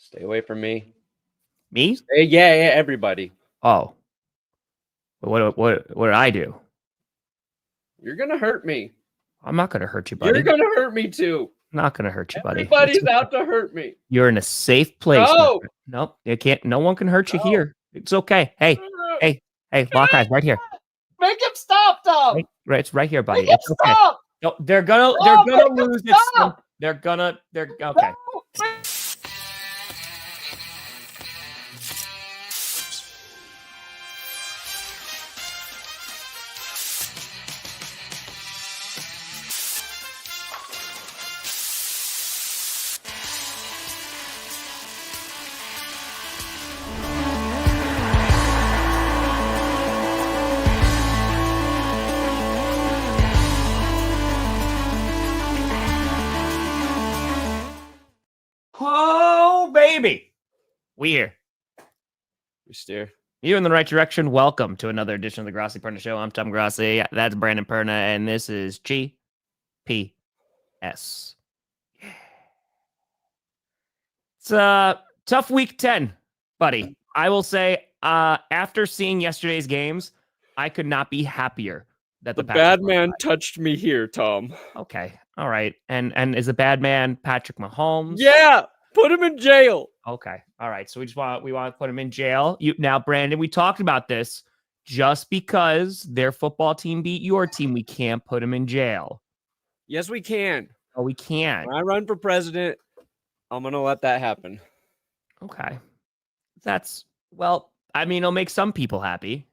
Stay away from me. Me? Yeah, everybody. Oh. What did I do? You're going to hurt me. I'm not going to hurt you, buddy. You're going to hurt me too. I'm not going to hurt you, buddy. Everybody's out to hurt me. You're in a safe place. No. Nope. You can't. No one can hurt you here. It's okay. Hey, lock eyes right here. Make him stop, Tom. Right, it's right here, buddy. Make him it's okay. stop. No, they're gonna lose it. They're okay. Oh, baby. We here. We steer. You're in the right direction. Welcome to another edition of the Grossi Perna Show. I'm Tom Grossi. That's Brandon Perna, and this is GPS. It's a tough week 10, buddy. I will say, after seeing yesterday's games, I could not be happier that the bad man touched me here, Tom. Okay. All right. And is the bad man Patrick Mahomes? Yeah. Put him in jail. Okay. All right. So we want to put him in jail. Now, Brandon, we talked about this. Just because their football team beat your team, we can't put him in jail. Yes, we can. Oh, we can. When I run for president, I'm going to let that happen. Okay. It'll make some people happy.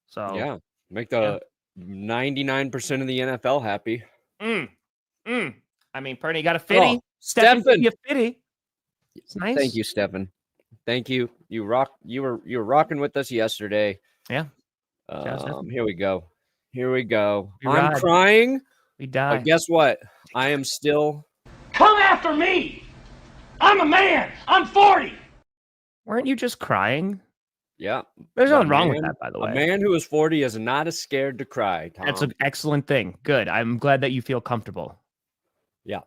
So yeah, make the 99% of the NFL happy. I mean, Perny, you got a fitty. Stephen, you a fitty. It's nice. Thank you, Stephen. Thank you. You were rocking with us yesterday. Yeah. Here we go. I'm ride. crying. We died. But guess what? I am still. Come after me. I'm a man. I'm 40. Weren't you just crying? Yeah. There's nothing wrong with that, by the way. A man who is 40 is not as scared to cry, Tom. That's an excellent thing. Good. I'm glad that you feel comfortable. Yeah.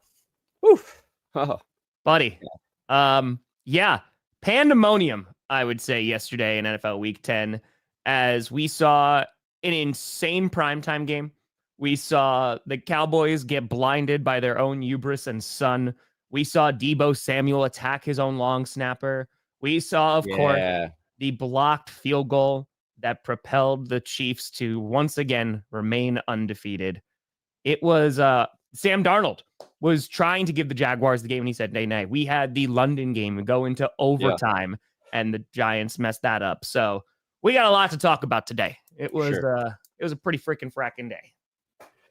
Oof. Oh. Buddy. Yeah. Pandemonium, I would say, yesterday in NFL Week 10, as we saw an insane primetime game. We saw the Cowboys get blinded by their own hubris and son. We saw Deebo Samuel attack his own long snapper. We saw, of course, the blocked field goal that propelled the Chiefs to once again remain undefeated. It was Sam Darnold was trying to give the Jaguars the game, and he said, nay. We had the London game go into overtime, and the Giants messed that up. So we got a lot to talk about today. It was a pretty freaking fracking day.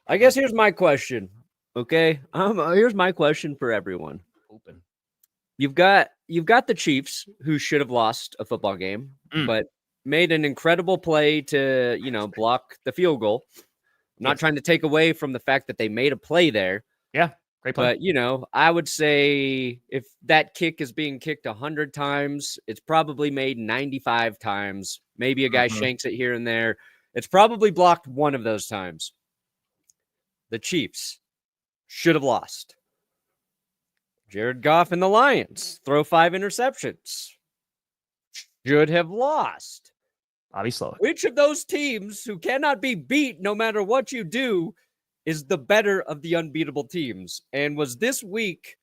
I guess here's my question. Okay, here's my question for everyone. Open. You've got the Chiefs, who should have lost a football game, but made an incredible play to block the field goal. I'm not trying to take away from the fact that they made a play there. Yeah, great play. But I would say if that kick is being kicked 100 times, it's probably made 95 times. Maybe a guy shanks it here and there. It's probably blocked one of those times. The Chiefs should have lost. Jared Goff and the Lions throw 5 interceptions. Should have lost. Bobby Slowick. Which of those teams who cannot be beat no matter what you do is the better of the unbeatable teams? And was this week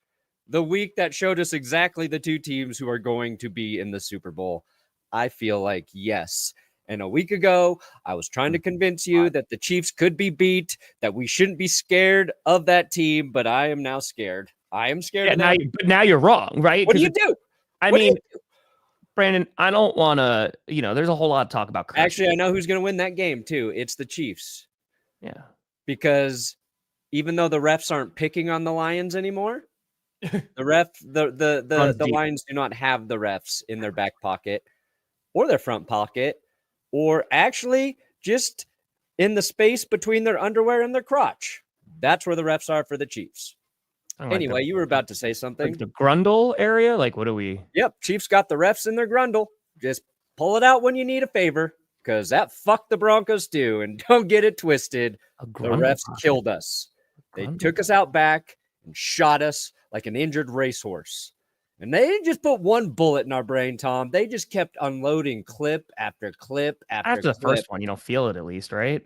the week that showed us exactly the two teams who are going to be in the Super Bowl? I feel like yes. And a week ago, I was trying to convince you that the Chiefs could be beat, that we shouldn't be scared of that team, but I am now scared. I am scared of that. But now you're wrong, right? What do you do? Brandon, I don't want to, there's a whole lot to talk about. Actually, I know who's going to win that game, too. It's the Chiefs. Yeah. Because even though the refs aren't picking on the Lions anymore, the Lions do not have the refs in their back pocket or their front pocket, or actually just in the space between their underwear and their crotch. That's where the refs are for the Chiefs. Anyway, you were about to say something. Like the grundle area? Like, what do we? Yep, Chiefs got the refs in their grundle. Just pull it out when you need a favor, because that fucked the Broncos too. And don't get it twisted. The refs killed us. They took us out back and shot us like an injured racehorse. And they didn't just put one bullet in our brain, Tom. They just kept unloading clip after clip after After the clip. first one, you don't feel it at least, right?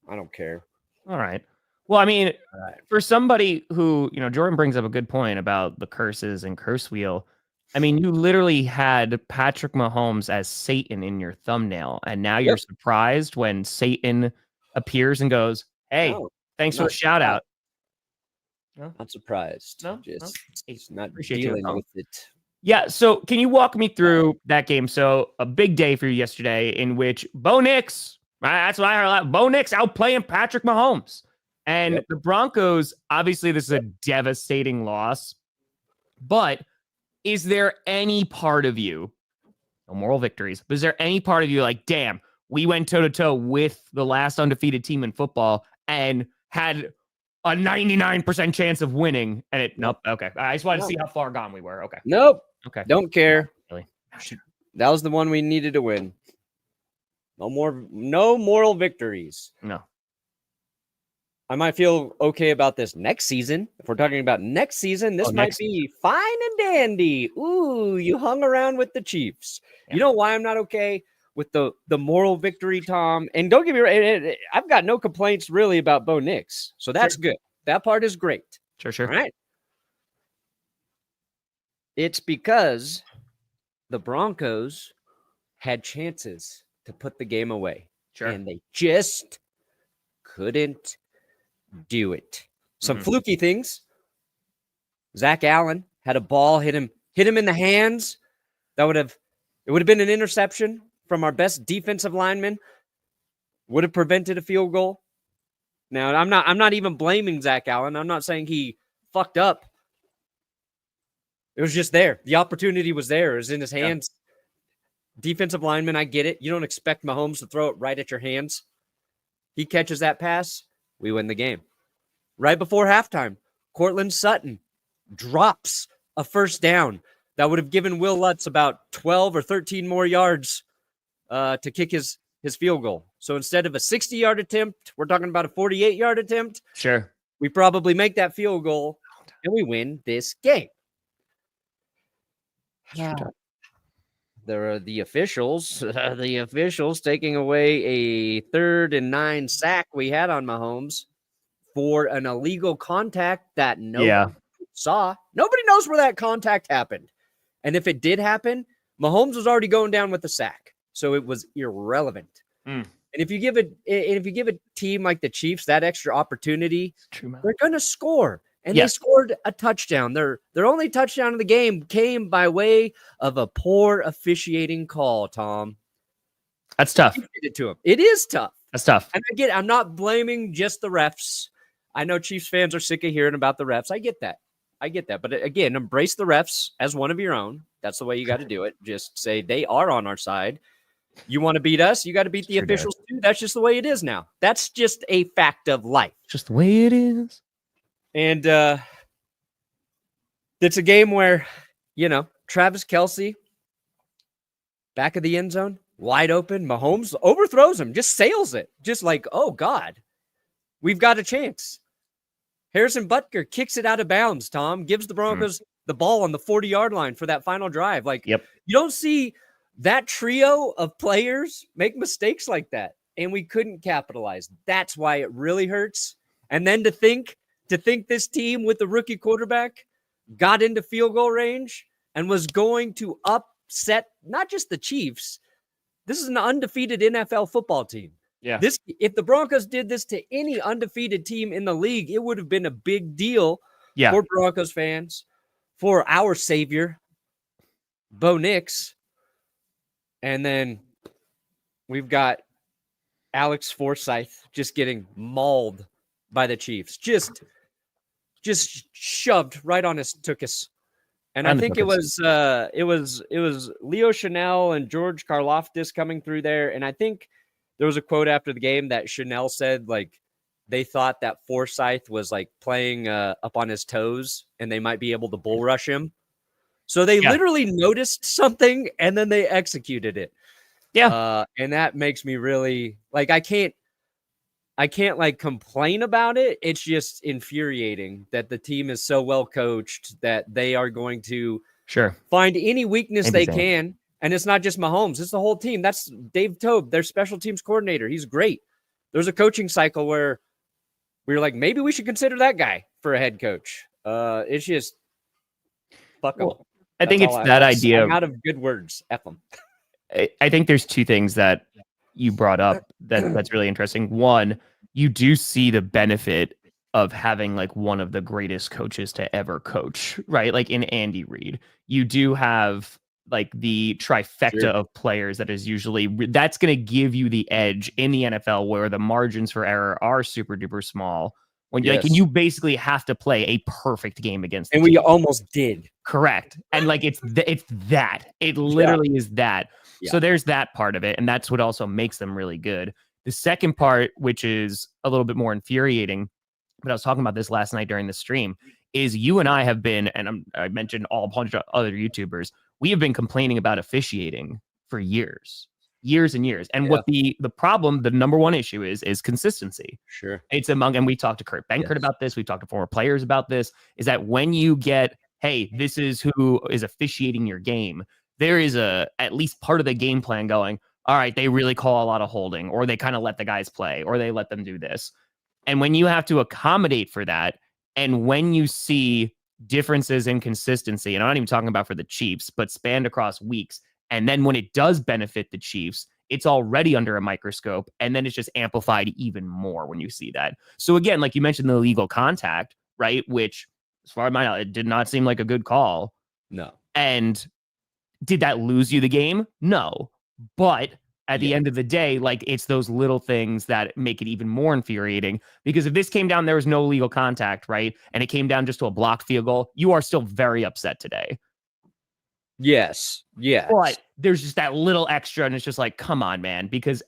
I don't care. All right. Well, I mean, Right. for somebody who, Jordan brings up a good point about the curses and curse wheel. I mean, you literally had Patrick Mahomes as Satan in your thumbnail, and now you're surprised when Satan appears and goes, "Hey, No, thanks for I'm the shout out." not surprised. No? Just Hey, not appreciate you, dealing Tom. with it. Yeah, so can you walk me through that game? So a big day for you yesterday in which Bo Nix, that's what I heard a lot, Bo Nix outplaying Patrick Mahomes. And the Broncos, obviously this is a devastating loss, but is there any part of you, no moral victories, but is there any part of you like, damn, we went toe-to-toe with the last undefeated team in football and had a 99% chance of winning, and nope. Okay. I just wanted to see how far gone we were. Okay. Nope. Okay. Don't care. Not really. That was the one we needed to win. No moral victories. No. I might feel okay about this next season. If we're talking about next season, this might be fine and dandy. Ooh, you hung around with the Chiefs. Yeah. You know why I'm not okay with the moral victory, Tom? And don't get me wrong, I've got no complaints really about Bo Nix. So that's good. That part is great. Sure. All right. It's because the Broncos had chances to put the game away. Sure. And they just couldn't do it. Some fluky things. Zach Allen had a ball hit him in the hands. It would have been an interception from our best defensive lineman. Would have prevented a field goal. Now, I'm not even blaming Zach Allen. I'm not saying he fucked up. It was just there. The opportunity was there. It was in his hands. Yeah. Defensive lineman, I get it. You don't expect Mahomes to throw it right at your hands. He catches that pass. We win the game. Right before halftime, Cortland Sutton drops a first down that would have given Will Lutz about 12 or 13 more yards to kick his field goal. So instead of a 60-yard attempt, we're talking about a 48-yard attempt. Sure. We probably make that field goal and we win this game. There are the officials taking away a 3rd and 9 sack we had on Mahomes for an illegal contact that nobody saw. Nobody knows where that contact happened. And if it did happen, Mahomes was already going down with the sack. So it was irrelevant. And if you give a team like the Chiefs that extra opportunity, they're going to score. And they scored a touchdown. Their only touchdown of the game came by way of a poor officiating call, Tom. That's tough. It is tough. That's tough. And again, I'm not blaming just the refs. I know Chiefs fans are sick of hearing about the refs. I get that. But again, embrace the refs as one of your own. That's the way you got to do it. Just say they are on our side. You want to beat us? You got to beat the officials too. That's just the way it is now. That's just a fact of life. Just the way it is. And it's a game where, Travis Kelce, back of the end zone, wide open. Mahomes overthrows him, just sails it. Just like, oh, God, we've got a chance. Harrison Butker kicks it out of bounds, Tom, gives the Broncos the ball on the 40-yard line for that final drive. You don't see that trio of players make mistakes like that. And we couldn't capitalize. That's why it really hurts. And then to think this team with the rookie quarterback got into field goal range and was going to upset not just the Chiefs. This is an undefeated NFL football team. Yeah. If the Broncos did this to any undefeated team in the league, it would have been a big deal for Broncos fans, for our savior, Bo Nix. And then we've got Alex Forsythe just getting mauled by the Chiefs. Just shoved right on his tuchus. And I think it was Leo Chanel and George Karlaftis coming through there. And I think there was a quote after the game that Chanel said, they thought that Forsythe was playing up on his toes and they might be able to bull rush him. So they literally noticed something and then they executed it. Yeah. And that makes me really I I can't like complain about it. It's just infuriating that the team is so well coached that they are going to find any weakness they can. And it's not just Mahomes, it's the whole team. That's Dave Tobe, their special teams coordinator. He's great. There's a coaching cycle where we were like, maybe we should consider that guy for a head coach. It's just fuck them. Well, I think it's that idea. I'm out of good words. F them. I think there's two things that you brought up that's really interesting. One, you do see the benefit of having like one of the greatest coaches to ever coach, right? Like in Andy Reid, you do have like the trifecta of players that is usually that's going to give you the edge in the NFL where the margins for error are super duper small. When you like, and you basically have to play a perfect game against, and we almost did. Correct, and like it's that it literally is that. Yeah. So there's that part of it, and that's what also makes them really good. The second part, which is a little bit more infuriating, but I was talking about this last night during the stream, is you and I have been, and I mentioned a bunch of other YouTubers, we have been complaining about officiating for years and years. And what the problem, the number one issue is consistency. Sure. It's among, and we talked to Kurt Benkert about this. We talked to former players about this, is that when you get, hey, this is who is officiating your game, there is at least part of the game plan going, all right, they really call a lot of holding, or they kind of let the guys play, or they let them do this. And when you have to accommodate for that, and when you see differences in consistency, and I'm not even talking about for the Chiefs, but spanned across weeks, and then when it does benefit the Chiefs, it's already under a microscope, and then it's just amplified even more when you see that. So again, like you mentioned, the illegal contact, right? Which, as far as my knowledge, it did not seem like a good call. No. And did that lose you the game? No. But at the end of the day, like it's those little things that make it even more infuriating, because if this came down, there was no legal contact, right? And it came down just to a blocked field goal, you are still very upset today. Yes. Yeah. But there's just that little extra, and it's just like, come on, man, because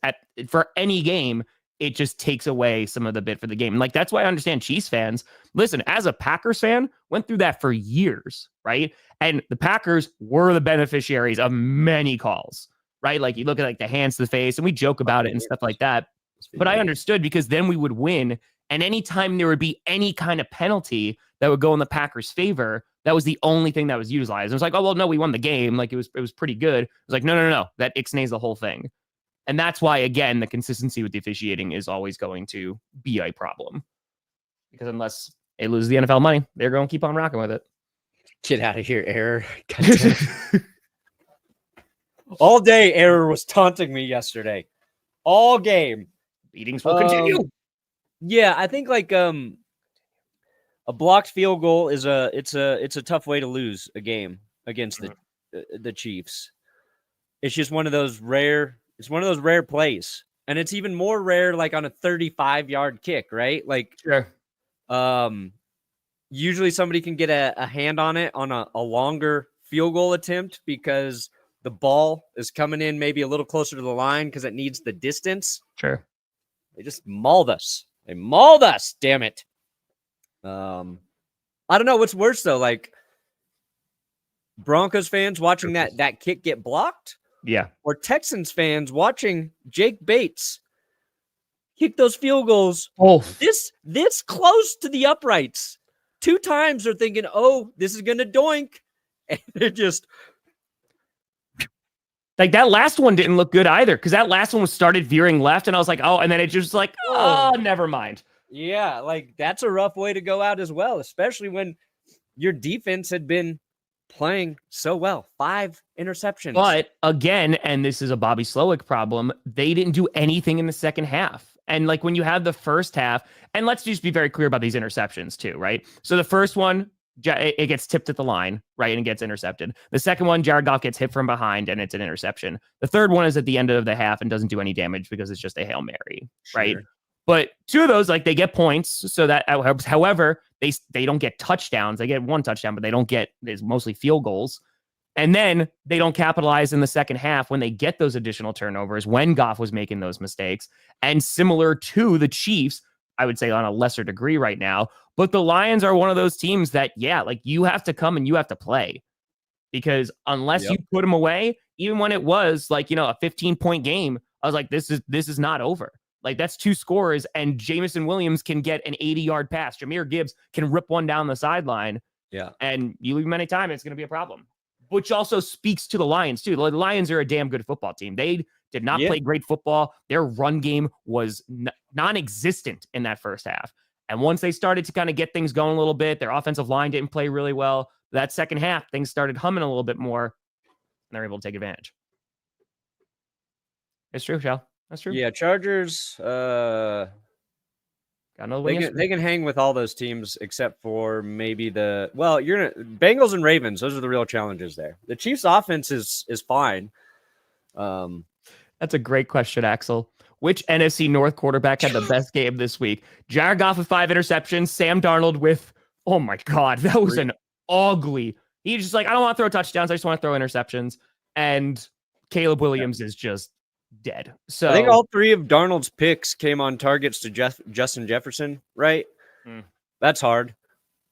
for any game, it just takes away some of the bit for the game. And like, that's why I understand Chiefs fans. Listen, as a Packers fan, went through that for years, right? And the Packers were the beneficiaries of many calls, right? Like you look at like the hands to the face, and we joke about it and stuff like that. But I understood, because then we would win. And anytime there would be any kind of penalty that would go in the Packers' favor, that was the only thing that was utilized. It was like, oh, well, no, we won the game. Like it was pretty good. It was like, no. That ixnays the whole thing. And that's why, again, the consistency with the officiating is always going to be a problem. Because unless they lose the NFL money, they're going to keep on rocking with it. Get out of here, Error. All day, Error was taunting me yesterday. All game. Beatings will continue. Yeah, I think like a blocked field goal is a tough way to lose a game against the Chiefs. It's just one of those rare plays. And it's even more rare like on a 35-yard kick, right? Like usually somebody can get a hand on it on a longer field goal attempt, because the ball is coming in maybe a little closer to the line because it needs the distance. Sure. They just mauled us. Damn it. I don't know what's worse though, like Broncos fans watching that kick get blocked. Yeah. Or Texans fans watching Jake Bates kick those field goals. This close to the uprights. 2 times they're thinking, oh, this is going to doink. And it just... Like that last one didn't look good either, because that last one was started veering left, and I was like, oh, and then it just like, oh, never mind. Yeah, like that's a rough way to go out as well, especially when your defense had been playing so well. 5 interceptions. But again, and this is a Bobby Slowick problem, they didn't do anything in the second half. And like when you have the first half, and let's just be very clear about these interceptions too, right? So the first one, it gets tipped at the line, right? And it gets intercepted. The second one, Jared Goff gets hit from behind and it's an interception. The third one is at the end of the half and doesn't do any damage because it's just a Hail Mary, right? But 2 of those, like they get points. So that, however, they don't get touchdowns. They get 1 touchdown, but they don't get, it's mostly field goals. And then they don't capitalize in the second half when they get those additional turnovers, when Goff was making those mistakes. And similar to the Chiefs, I would say on a lesser degree right now, but the Lions are one of those teams that, like you have to come and you have to play, because unless you put them away, even when it was like, a 15-point game, I was like, this is not over. Like, that's 2 scorers, and Jamison Williams can get an 80-yard pass. Jahmyr Gibbs can rip one down the sideline. Yeah. And you leave him any time, it's going to be a problem. Which also speaks to the Lions, too. The Lions are a damn good football team. They did not play great football. Their run game was non-existent in that first half. And once they started to kind of get things going a little bit, their offensive line didn't play really well. That second half, things started humming a little bit more, and they're able to take advantage. It's true, Shal. That's true. Yeah, Chargers, they can hang with all those teams except for maybe Bengals and Ravens. Those are the real challenges there. The Chiefs' offense is fine. That's a great question, Axel. Which NFC North quarterback had the best game this week? Jared Goff with 5 interceptions. Sam Darnold with, oh my God, that was an ugly. He's just like, I don't want to throw touchdowns. I just want to throw interceptions. And Caleb Williams is just dead. So I think all 3 of Darnold's picks came on targets to Justin Jefferson, right? That's hard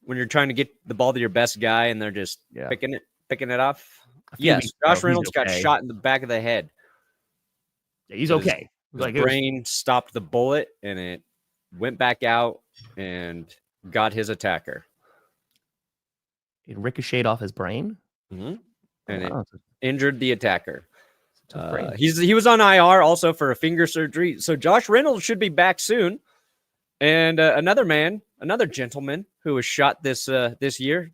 when you're trying to get the ball to your best guy and they're just picking it off. Yes, Josh Reynolds got shot in the back of the head. Yeah, he's okay. His brain stopped the bullet and it went back out and got his attacker. It ricocheted off his brain? And it injured the attacker. He was on IR also for a finger surgery. So Josh Reynolds should be back soon. And another gentleman who was shot this year,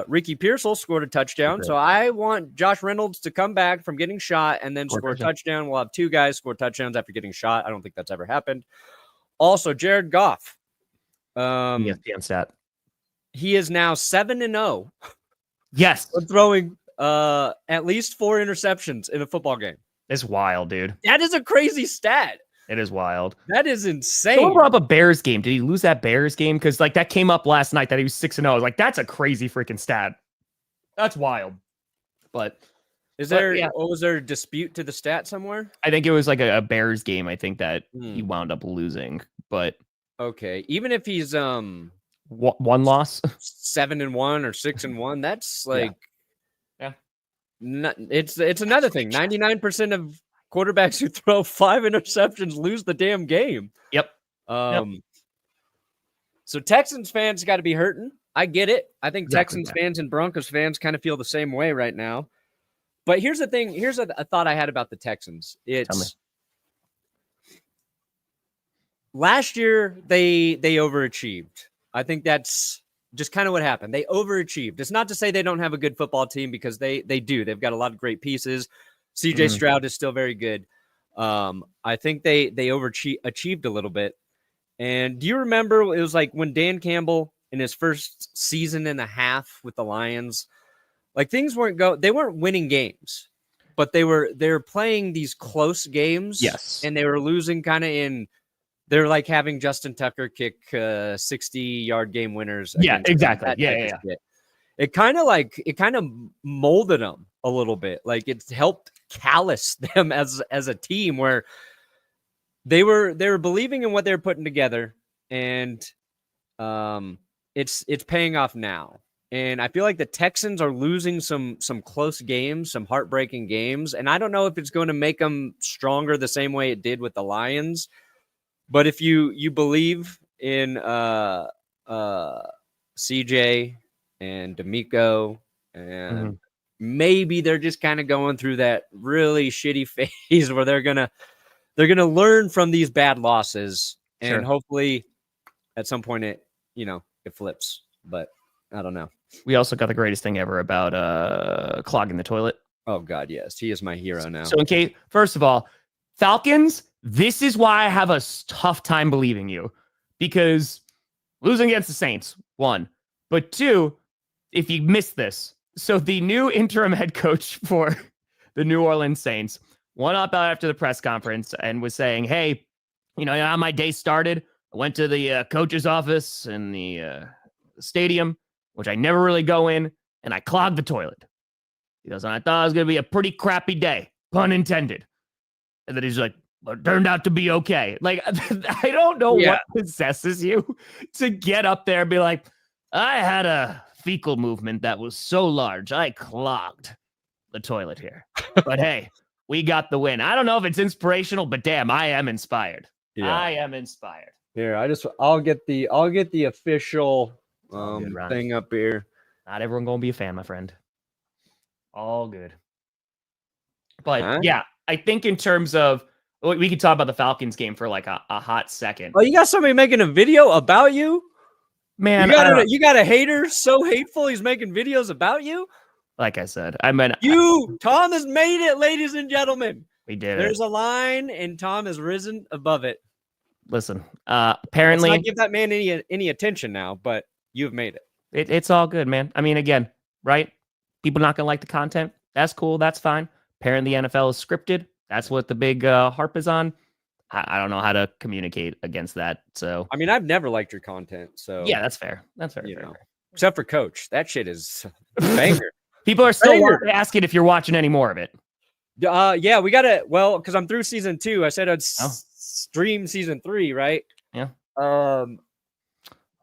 Ricky Pearsall, scored a touchdown. So I want Josh Reynolds to come back from getting shot and then score a touchdown. We'll have 2 guys score touchdowns after getting shot. I don't think that's ever happened. Also, Jared Goff. ESPN stat. He is now 7-0. Yes. Throwing at least 4 interceptions in a football game. It's wild, dude. That is a crazy stat. It is wild. That is insane. Someone brought up a Bears game. Did he lose that Bears game? Because that came up last night that he was 6-0. I was like, that's a crazy freaking stat. That's wild. But was there a dispute to the stat somewhere? I think it was like a Bears game. I think that he wound up losing. But okay, even if he's one loss, 7-1 or 6-1, that's like it's another thing. 99% of quarterbacks who throw 5 interceptions lose the damn game. Yep. So Texans fans got to be hurting. I get it. I think Texans fans and Broncos fans kind of feel the same way right now. But here's the thing. Here's a thought I had about the Texans. It's last year they overachieved. I think that's just kind of what happened. They overachieved. It's not to say they don't have a good football team because they do. They've got a lot of great pieces. CJ Stroud is still very good. I think they overachieved a little bit. And do you remember it was like when Dan Campbell in his first season and a half with the Lions, like things they weren't winning games, but they were playing these close games. Yes. And they were losing kind of they're like having Justin Tucker kick 60-yard game winners. Yeah, exactly. Yeah. It kind of molded them a little bit. Like it's helped callous them as a team where they were believing in what they were putting together, and it's paying off now. And I feel like the Texans are losing some close games, some heartbreaking games, and I don't know if it's going to make them stronger the same way it did with the Lions. But if you believe in CJ and D'Amico, and maybe they're just kind of going through that really shitty phase where they're gonna learn from these bad losses, and hopefully at some point it flips. But I don't know. We also got the greatest thing ever about clogging the toilet. Oh God, yes, he is my hero now. So first of all, Falcons. This is why I have a tough time believing you, because losing against the Saints, 1, but 2, if you missed this, so the new interim head coach for the New Orleans Saints went up after the press conference and was saying, hey, how my day started, I went to the coach's office in the stadium, which I never really go in, and I clogged the toilet. He goes, and I thought it was going to be a pretty crappy day, pun intended. And then he's like, but it turned out to be okay. Like, I don't know what possesses you to get up there and be like, I had a fecal movement that was so large, I clogged the toilet here. But hey, we got the win. I don't know if it's inspirational, but damn, I am inspired. I am inspired. Here, I'll get the official all good, Ron. thing up here. Not everyone gonna be a fan, my friend. All good. But Huh? yeah, I think in terms of, we could talk about the Falcons game for like a hot second. Oh, you got somebody making a video about you? Man, you got a hater so hateful he's making videos about you? Like I said, Tom has made it, ladies and gentlemen. We did There's a line, and Tom has risen above it. Listen, apparently, let's not give that man any attention now, but you've made it. It's all good, man. I mean, again, right? People not gonna like the content. That's cool. That's fine. Apparently, the NFL is scripted. That's what the big harp is on. I don't know how to communicate against that. So, I mean, I've never liked your content. So yeah, that's fair. That's fair. Except for Coach, that shit is a banger. People are still asking if you're watching any more of it. Yeah, we gotta. Well, because I'm through season 2. I said I'd stream season 3, right? Yeah.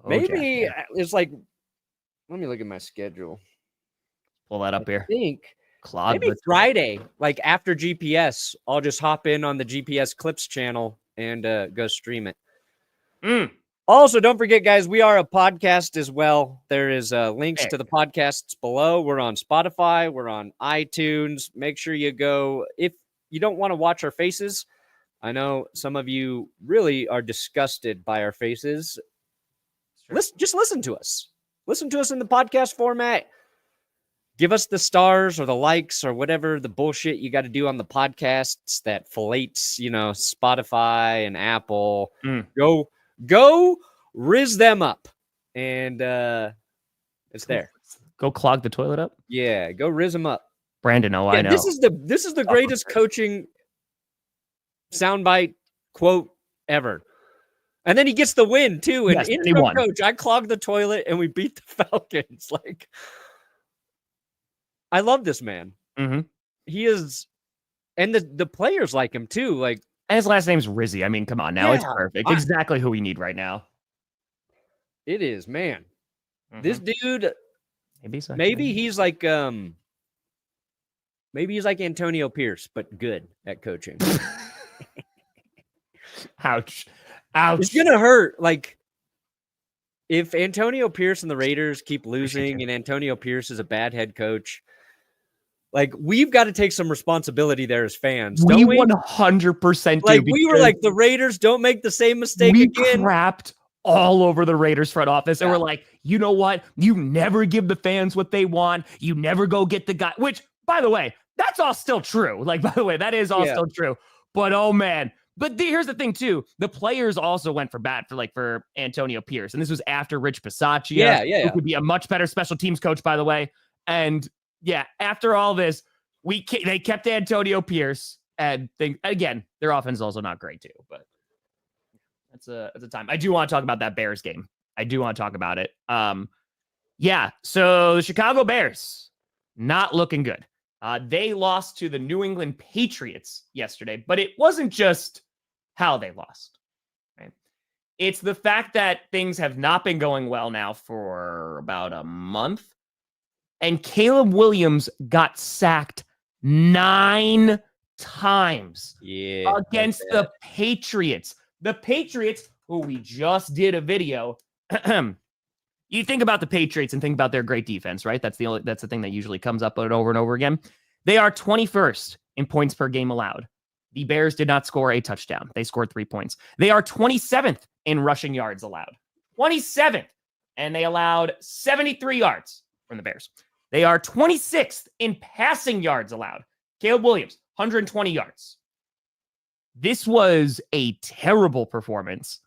Maybe it's like. Let me look at my schedule. Pull that up here. I think maybe Friday, like after GPS, I'll just hop in on the GPS Clips channel and go stream it. Also, don't forget, guys, we are a podcast as well. There is links to the podcasts below. We're on Spotify. We're on iTunes. Make sure you go. If you don't want to watch our faces, I know some of you really are disgusted by our faces. Just listen to us. Listen to us in the podcast format. Give us the stars or the likes or whatever the bullshit you got to do on the podcasts that fillates, Spotify and Apple. Go riz them up. And it's there. Go clog the toilet up? Yeah, go riz them up. Brandon, I know. This is the greatest coaching soundbite quote ever. And then he gets the win too. And interim coach, I clogged the toilet and we beat the Falcons. Like, I love this man. Mm-hmm. He is, and the players like him too. Like, and his last name's Rizzi. I mean, come on now, it's perfect. Exactly who we need right now. It is, man. This dude, maybe he's like Antonio Pierce, but good at coaching. Ouch. It's gonna hurt. Like, if Antonio Pierce and the Raiders keep losing and Antonio Pierce is a bad head coach, like, we've got to take some responsibility there as fans. We 100% do. Like, we were like, the Raiders, don't make the same mistake again. We crapped all over the Raiders front office. And we're like, you know what? You never give the fans what they want. You never go get the guy, which, by the way, that's all still true. Like, by the way, that is all still true. But, oh, man. But here's the thing, too. The players also went for bat for Antonio Pierce. And this was after Rich Bisaccia, who could be a much better special teams coach, by the way. And, after all this, they kept Antonio Pierce. And again, their offense is also not great, too. But that's a time. I do want to talk about that Bears game. I do want to talk about it. So the Chicago Bears, not looking good. They lost to the New England Patriots yesterday. But it wasn't just how they lost, right? It's the fact that things have not been going well now for about a month. And Caleb Williams got sacked 9 times against the Patriots. The Patriots, who we just did a video. You think about the Patriots and think about their great defense, right? That's the thing that usually comes up over and over again. They are 21st in points per game allowed. The Bears did not score a touchdown. They scored 3 points. They are 27th in rushing yards allowed. 27th. And they allowed 73 yards from the Bears. They are 26th in passing yards allowed. Caleb Williams, 120 yards. This was a terrible performance.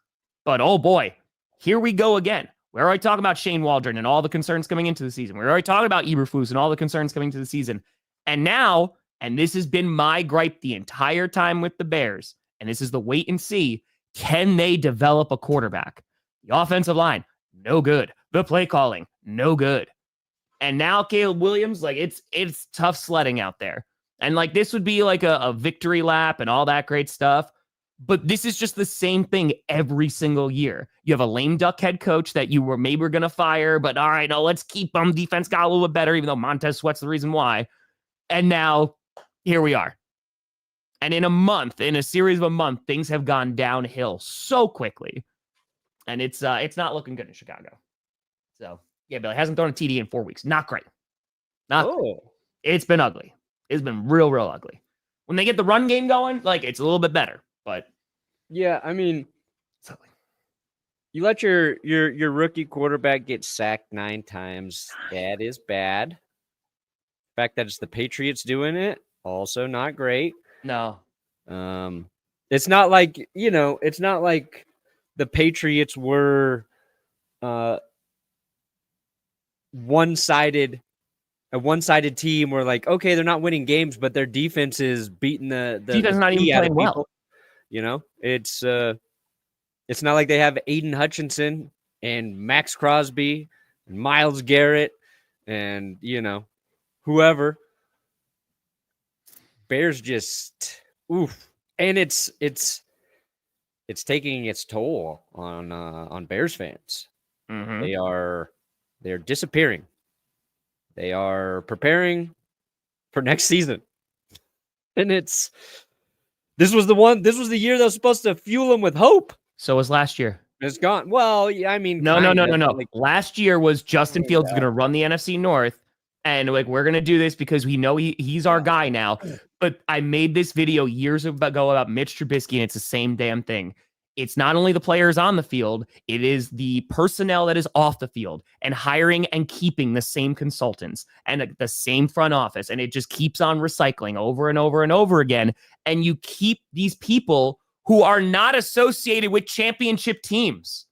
But oh boy, here we go again. We're already talking about Shane Waldron and all the concerns coming into the season. We're already talking about Eberflus and all the concerns coming to the season. And now, and this has been my gripe the entire time with the Bears, and this is the wait and see, can they develop a quarterback? The offensive line, no good. The play calling, no good. And now Caleb Williams, like, it's tough sledding out there. And like, this would be like a victory lap and all that great stuff. But this is just the same thing every single year. You have a lame duck head coach that you were maybe going to fire, but all right, no, let's keep them. Defense got a little bit better, even though Montez Sweat's the reason why. And now here we are. And in a series of a month, things have gone downhill so quickly. And it's not looking good in Chicago. So, yeah, Billy hasn't thrown a TD in 4 weeks. Not great. Great. It's been ugly. It's been real, real ugly. When they get the run game going, like, it's a little bit better. But yeah, I mean, it's ugly. You let your rookie quarterback get sacked 9 times. That is bad. The fact that it's the Patriots doing it, also not great. No. It's not like, it's not like the Patriots were a one-sided team where, like, okay, they're not winning games, but their defense is beating the defense is not even playing well. It's not like they have Aiden Hutchinson and Max Crosby and Myles Garrett and, whoever. Bears just, oof. And it's taking its toll on Bears fans. Mm-hmm. They're disappearing. They are preparing for next season. And this was the year that was supposed to fuel them with hope. So was last year. It's gone. Well, yeah, I mean, no. Like, last year was Justin Fields is going to run the NFC North, and like we're going to do this because we know he's our guy now. But I made this video years ago about Mitch Trubisky, and it's the same damn thing. It's not only the players on the field, it is the personnel that is off the field, and hiring and keeping the same consultants and the same front office, and it just keeps on recycling over and over and over again. And you keep these people who are not associated with championship teams.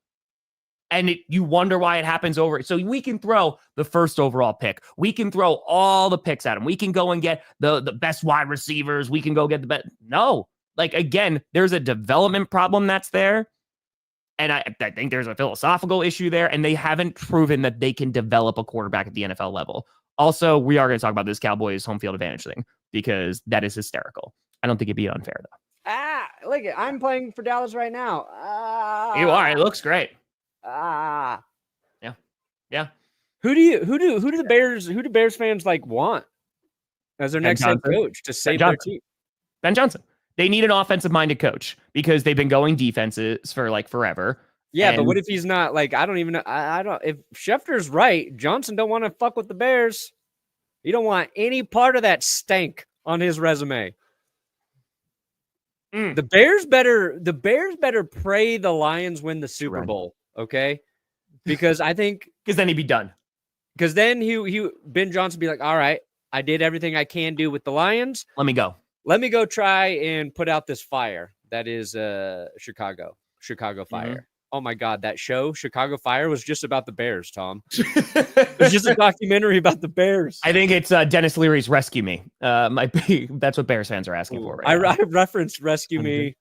And you wonder why it happens over. So we can throw the first overall pick. We can throw all the picks at them. We can go and get the best wide receivers. We can go get the best. No. Like, again, there's a development problem that's there. And I think there's a philosophical issue there. And they haven't proven that they can develop a quarterback at the NFL level. Also, we are going to talk about this Cowboys home field advantage thing because that is hysterical. I don't think it'd be unfair, though. Look, I'm playing for Dallas right now. You are. It looks great. Yeah. Who do the Bears fans like want as their next head coach to save their team? Ben Johnson. They need an offensive-minded coach because they've been going defenses for like forever. Yeah, but what if he's not? Like, I don't even know. I don't. If Schefter's right, Johnson don't want to fuck with the Bears. He don't want any part of that stank on his resume. The Bears better pray the Lions win the Super Bowl, okay? Because I think then he'd be done. Because then Ben Johnson be like, all right, I did everything I can do with the Lions. Let me go try and put out this fire that is Chicago Fire. Mm-hmm. Oh my God, that show Chicago Fire was just about the Bears, Tom. It was just a documentary about the Bears. I think it's Dennis Leary's Rescue Me. Might be that's what Bears fans are asking for right now. I referenced Rescue Me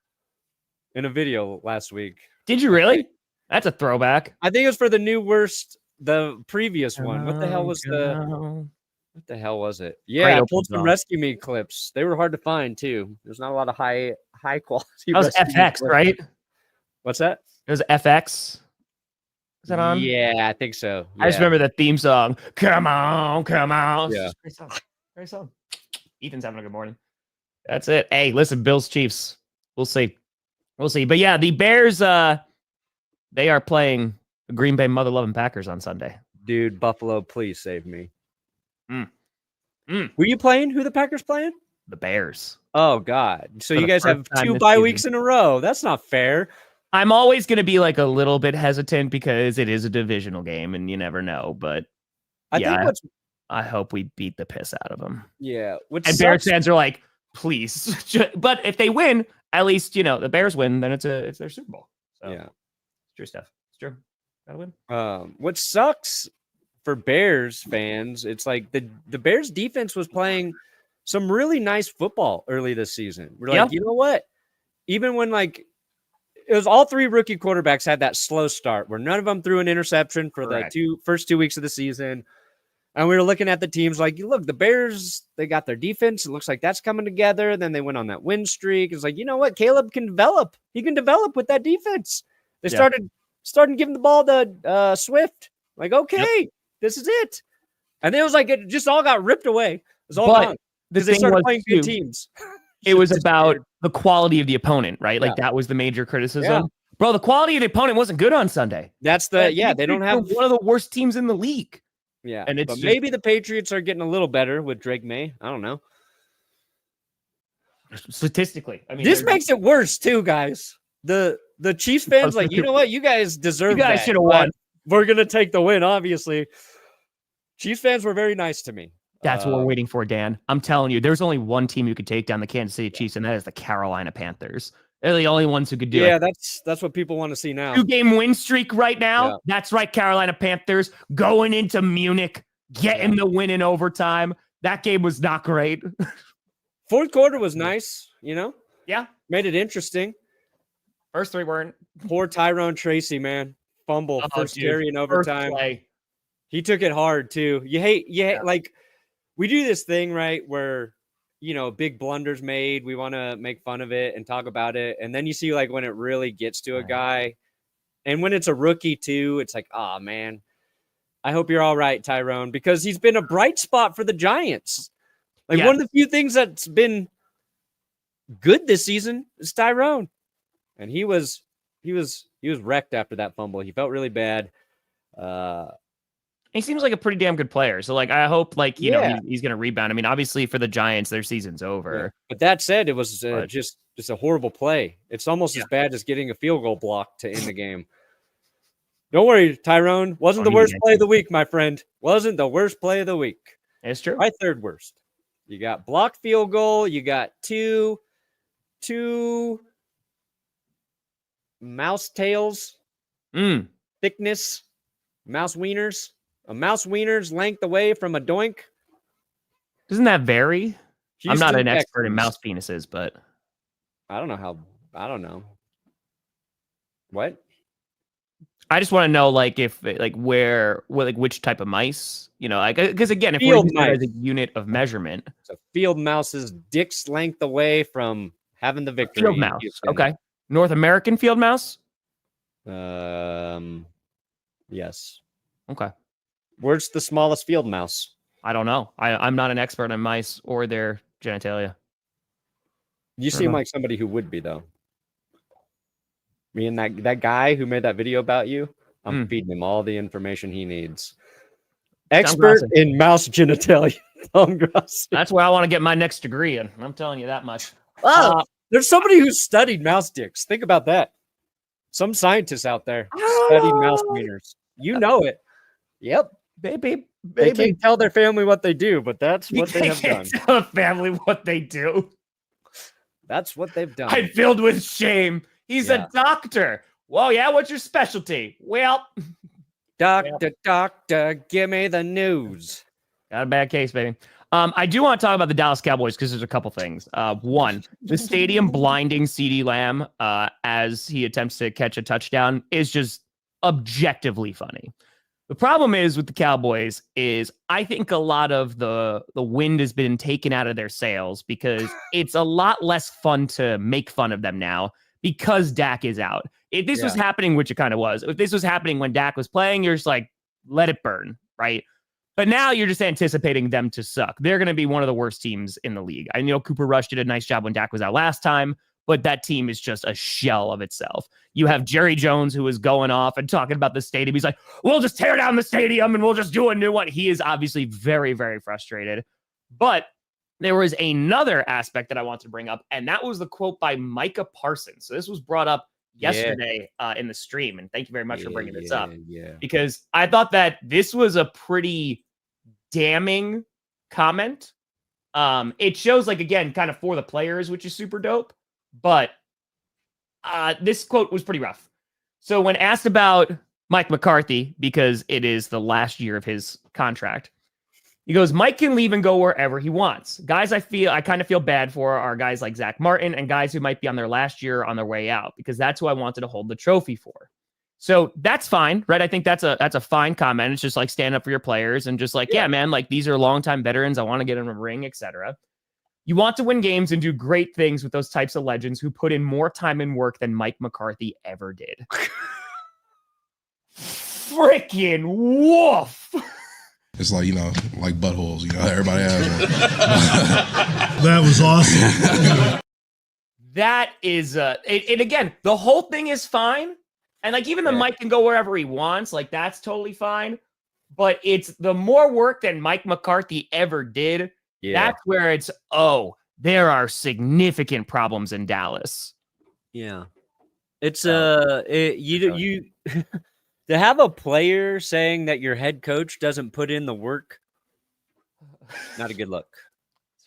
in a video last week. Did you really? That's a throwback. I think it was for the previous one. What the hell was it? Yeah, I pulled some Rescue Me clips. They were hard to find too. There's not a lot of high quality. That was FX, right? What's that? It was FX. Is that on? Yeah, I think so. Yeah. I just remember the theme song. Come on. Yeah. Great song. Ethan's having a good morning. That's it. Hey, listen, Bills Chiefs. We'll see. But yeah, the Bears, they are playing the Green Bay mother-loving Packers on Sunday. Dude, Buffalo, please save me. Were you playing? Who the Packers playing? The Bears. Oh, God. So you guys have 2 bye weeks in a row. That's not fair. I'm always going to be like a little bit hesitant because it is a divisional game and you never know. But I hope we beat the piss out of them. Yeah. And Bears fans are like, please. But if they win, at least, the Bears win, then it's their Super Bowl. So, yeah. It's true stuff. It's true. Gotta win. What sucks for Bears fans, it's like the Bears defense was playing some really nice football early this season. We're like, you know what? Even when it was all 3 rookie quarterbacks had that slow start where none of them threw an interception for the first 2 weeks of the season. And we were looking at the teams like, look, the Bears, they got their defense. It looks like that's coming together. Then they went on that win streak. It's like, you know what? Caleb can develop. He can develop with that defense. They started giving the ball to Swift. Like, okay, this is it. And then it was like it just all got ripped away. It was all gone because they started playing good teams. it was about the quality of the opponent, right? Like that was the major criticism. Yeah. Bro, the quality of the opponent wasn't good on Sunday. That's the they don't have one of the worst teams in the league. Yeah, and it's but maybe the Patriots are getting a little better with Drake May. I don't know. Statistically, I mean, this makes it worse too, guys. The Chiefs fans, like, you know what? You guys deserve. You guys should have won. won. We're gonna take the win, obviously. Chiefs fans were very nice to me. That's what we're waiting for, Dan. I'm telling you, there's only one team who could take down the Kansas City Chiefs, and that is the Carolina Panthers. They're the only ones who could do it. Yeah, that's what people want to see now. 2-game win streak right now. Yeah. That's right, Carolina Panthers going into Munich, getting the win in overtime. That game was not great. Fourth quarter was nice, you know? Yeah. Made it interesting. First three weren't. Poor Tyrone Tracy, man. Fumble, first carry in overtime. He took it hard, too. You hate, like, we do this thing, right, where, you know, big blunders made. We want to make fun of it and talk about it. And then you see, like, when it really gets to a guy, and when it's a rookie, too, it's like, oh, man, I hope you're all right, Tyrone, because he's been a bright spot for the Giants. Like, one of the few things that's been good this season is Tyrone. And he was wrecked after that fumble. He felt really bad. He seems like a pretty damn good player. So, like, I hope, like, you know, he's going to rebound. I mean, obviously for the Giants, their season's over. Yeah. But that said, it was just a horrible play. It's almost as bad as getting a field goal block to end the game. Don't worry, Tyrone. Wasn't the worst play of the week, my friend. Wasn't the worst play of the week. It's true. My third worst. You got blocked field goal. You got two mouse tails, thickness, mouse wieners. A mouse wiener's length away from a doink. Doesn't that vary? I'm not an expert in Texans. mouse penises, but I don't know. What? I just want to know, like, if, like, which type of mice, you know, like, because again, if Field we're using mice. it as a unit of measurement, It's a field mouse's dick's length away from having the victory. field mouse. Okay. North American field mouse. Yes. Okay. Where's the smallest field mouse? I don't know. I'm not an expert on mice or their genitalia. You seem like somebody who would be, though. Me and that guy who made that video about you, I'm feeding him all the information he needs. Expert in mouse genitalia. Tom Grossi. That's where I want to get my next degree in. I'm telling you that much. Oh, there's somebody who studied mouse dicks. Think about that. Some scientists out there studied mouse wieners. You know it. Yep. Baby. They can't tell their family what they do, but that's what they have done. Tell a family what they do. That's what they've done. I'm filled with shame. He's a doctor. Well, yeah, what's your specialty? Well, Doctor, give me the news. Got a bad case, baby. I do want to talk about the Dallas Cowboys because there's a couple things. One, the stadium blinding CeeDee Lamb as he attempts to catch a touchdown is just objectively funny. The problem is with the Cowboys is I think a lot of the wind has been taken out of their sails because it's a lot less fun to make fun of them now because Dak is out. If this was happening, which it kind of was, if this was happening when Dak was playing, you're just like, let it burn, right? But now you're just anticipating them to suck. They're going to be one of the worst teams in the league. I know Cooper Rush did a nice job when Dak was out last time, but that team is just a shell of itself. You have Jerry Jones, who is going off and talking about the stadium. He's like, we'll just tear down the stadium and we'll just do a new one. He is obviously very, very frustrated. But there was another aspect that I want to bring up, and that was the quote by Micah Parsons. So this was brought up yesterday in the stream, and thank you very much for bringing this up. Because I thought that this was a pretty damning comment. It shows, like, again, kind of for the players, which is super dope. But this quote was pretty rough. So when asked about Mike McCarthy, because it is the last year of his contract, he goes, Mike can leave and go wherever he wants. Guys I kind of feel bad for are guys like Zach Martin and guys who might be on their last year on their way out, because that's who I wanted to hold the trophy for. So that's fine, right? I think that's a fine comment. It's just like stand up for your players and just like, yeah, man, like these are longtime veterans. I want to get in a ring, etc. You want to win games and do great things with those types of legends who put in more time and work than Mike McCarthy ever did. Freaking woof. It's like, you know, like buttholes, you know, everybody has them. That was awesome. That is, and again, the whole thing is fine. And like, even the Mike can go wherever he wants. Like, that's totally fine. But it's the more work than Mike McCarthy ever did. Yeah. That's where it's, there are significant problems in Dallas. Yeah. It's, you to have a player saying that your head coach doesn't put in the work, not a good look.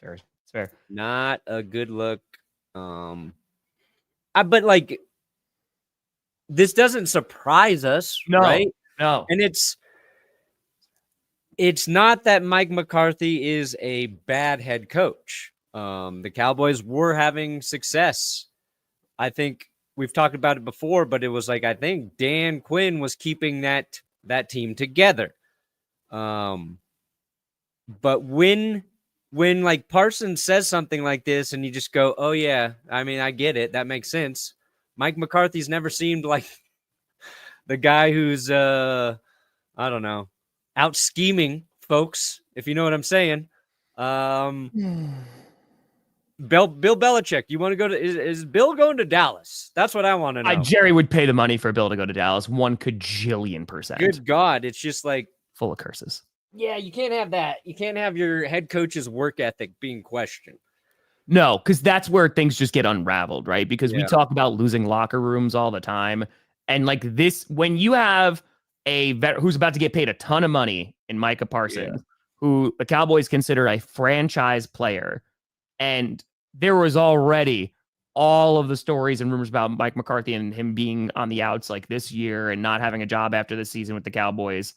It's fair. Not a good look. But like, this doesn't surprise us, right? No. And it's not that Mike McCarthy is a bad head coach. The Cowboys were having success. I think we've talked about it before, but it was like, I think Dan Quinn was keeping that team together. But when like Parsons says something like this and you just go, oh yeah, I mean, I get it. That makes sense. Mike McCarthy's never seemed like the guy who's, I don't know, out scheming folks, if you know what I'm saying. Bill Belichick, you want to go to, is Bill going to Dallas? That's what I want to know. Jerry would pay the money for Bill to go to Dallas 1,000,000,000%. Good God. It's just like, full of curses. Yeah, you can't have that. You can't have your head coach's work ethic being questioned. No, because that's where things just get unraveled, right? Because we talk about losing locker rooms all the time. And like this, when you have a vet who's about to get paid a ton of money in Micah Parsons, who the Cowboys consider a franchise player, and there was already all of the stories and rumors about Mike McCarthy and him being on the outs like this year and not having a job after the season with the Cowboys.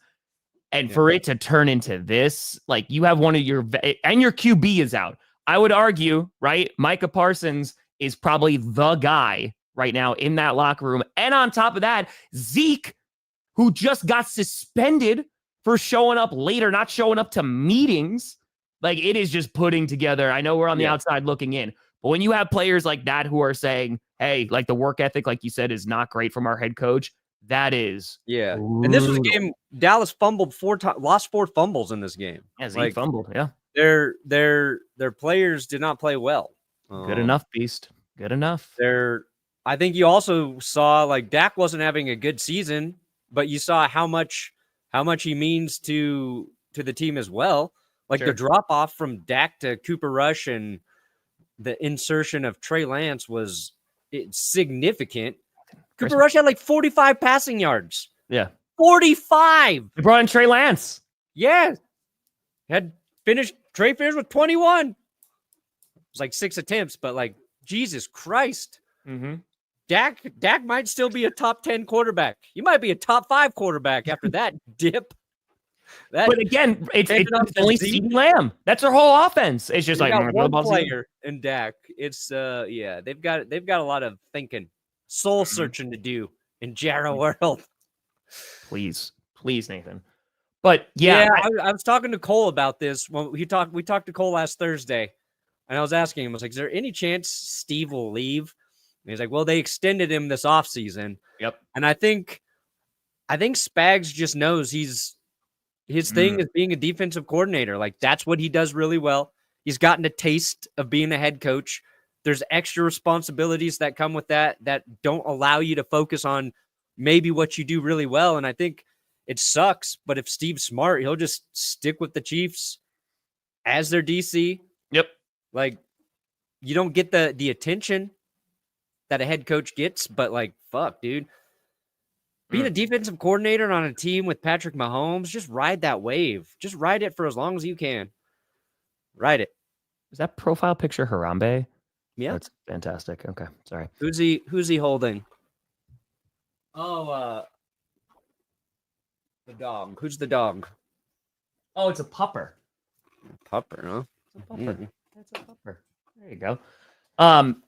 And for it to turn into this, like you have one of your, and your QB is out. I would argue, right? Micah Parsons is probably the guy right now in that locker room. And on top of that, Zeke, who just got suspended for showing up later, not showing up to meetings. Like, it is just putting together. I know we're on the outside looking in, but when you have players like that who are saying, hey, like the work ethic, like you said, is not great from our head coach, that is brutal. And this was a game Dallas fumbled 4 times, lost 4 fumbles in this game. Yeah, Zeke fumbled. Yeah. Their players did not play well. Good enough, Beast. Good enough. I think you also saw like Dak wasn't having a good season, but you saw how much he means to the team as well. Like the drop off from Dak to Cooper Rush and the insertion of Trey Lance was significant. Cooper Rush had like 45 passing yards. Yeah. 45. They brought in Trey Lance. Yeah. Trey finished with 21. It was like 6 attempts, but like, Jesus Christ. Mm-hmm. Dak might still be a top 10 quarterback. You might be a top 5 quarterback after that dip. But again, it's only CeeDee Lamb. That's their whole offense. It's just like one player in Dak. It's they've got a lot of thinking, soul searching to do in Jarrah world. Please, Nathan. But I was talking to Cole about this when we talked to Cole last Thursday, and I was asking him, I was like, is there any chance Steve will leave? And he's like, well, they extended him this offseason. Yep. And I think Spags just knows his thing is being a defensive coordinator. Like, that's what he does really well. He's gotten a taste of being a head coach. There's extra responsibilities that come with that don't allow you to focus on maybe what you do really well. And I think it sucks, but if Steve's smart, he'll just stick with the Chiefs as their DC. Yep. Like, you don't get the attention that a head coach gets, but like, fuck, dude. Being a defensive coordinator on a team with Patrick Mahomes, just ride that wave. Just ride it for as long as you can. Ride it. Is that profile picture Harambe? Yeah. That's fantastic. Okay. Sorry. Who's he holding? Oh, the dog. Who's the dog? Oh, it's a pupper. Pupper, huh? It's a pupper. That's a pupper. There you go.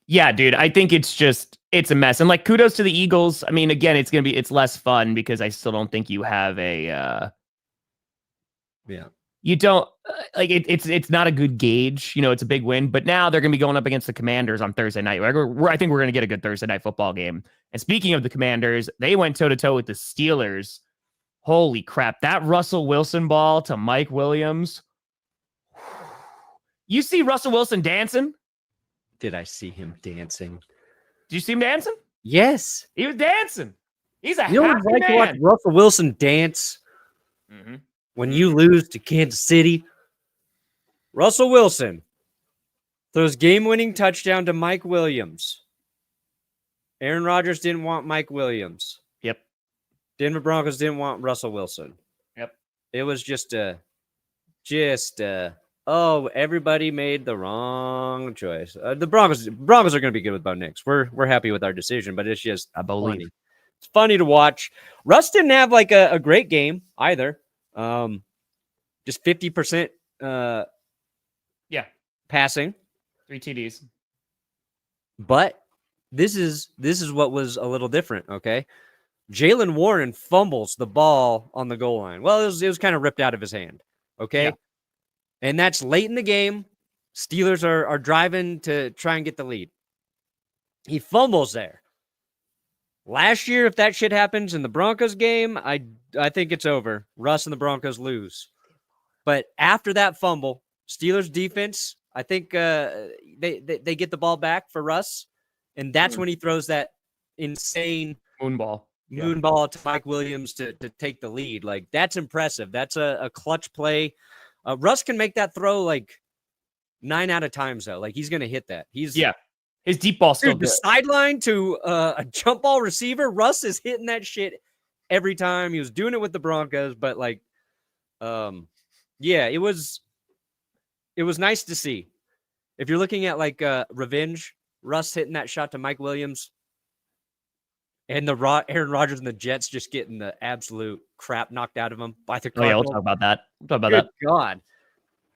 Yeah, dude, I think it's a mess. And like, kudos to the Eagles. I mean, again, it's less fun because I still don't think you have you don't it's not a good gauge. You know, it's a big win, but now they're going to be going up against the Commanders on Thursday night. I think we're going to get a good Thursday night football game. And speaking of the Commanders, they went toe to toe with the Steelers. Holy crap. That Russell Wilson ball to Mike Williams. You see Russell Wilson dancing? Did I see him dancing? Did you see him dancing? Yes. He was dancing. He's a You know what happy it's like to watch man. Russell Wilson dance when you lose to Kansas City? Russell Wilson throws game-winning touchdown to Mike Williams. Aaron Rodgers didn't want Mike Williams. Yep. Denver Broncos didn't want Russell Wilson. Yep. It was everybody made the wrong choice. The Broncos are going to be good with Bo Nix. We're happy with our decision, but it's just funny. It's funny to watch. Russ didn't have like a great game either. Just 50% passing. 3 TDs. But this is what was a little different, okay? Jalen Warren fumbles the ball on the goal line. Well, it was kind of ripped out of his hand, okay? Yeah. And that's late in the game. Steelers are driving to try and get the lead. He fumbles there. Last year, if that shit happens in the Broncos game, I think it's over. Russ and the Broncos lose. But after that fumble, Steelers defense, I think they get the ball back for Russ, and that's when he throws that insane moon ball to Mike Williams to take the lead. Like, that's impressive. That's a clutch play. Russ can make that throw like 9 out of times though. Like, he's gonna hit that. His deep ball still the sideline to a jump ball receiver. Russ is hitting that shit every time. He was doing it with the Broncos, but like, it was nice to see. If you're looking at like revenge, Russ hitting that shot to Mike Williams, and Aaron Rodgers and the Jets just getting the absolute crap knocked out of them by the Cardinals. We'll talk about that. Good God.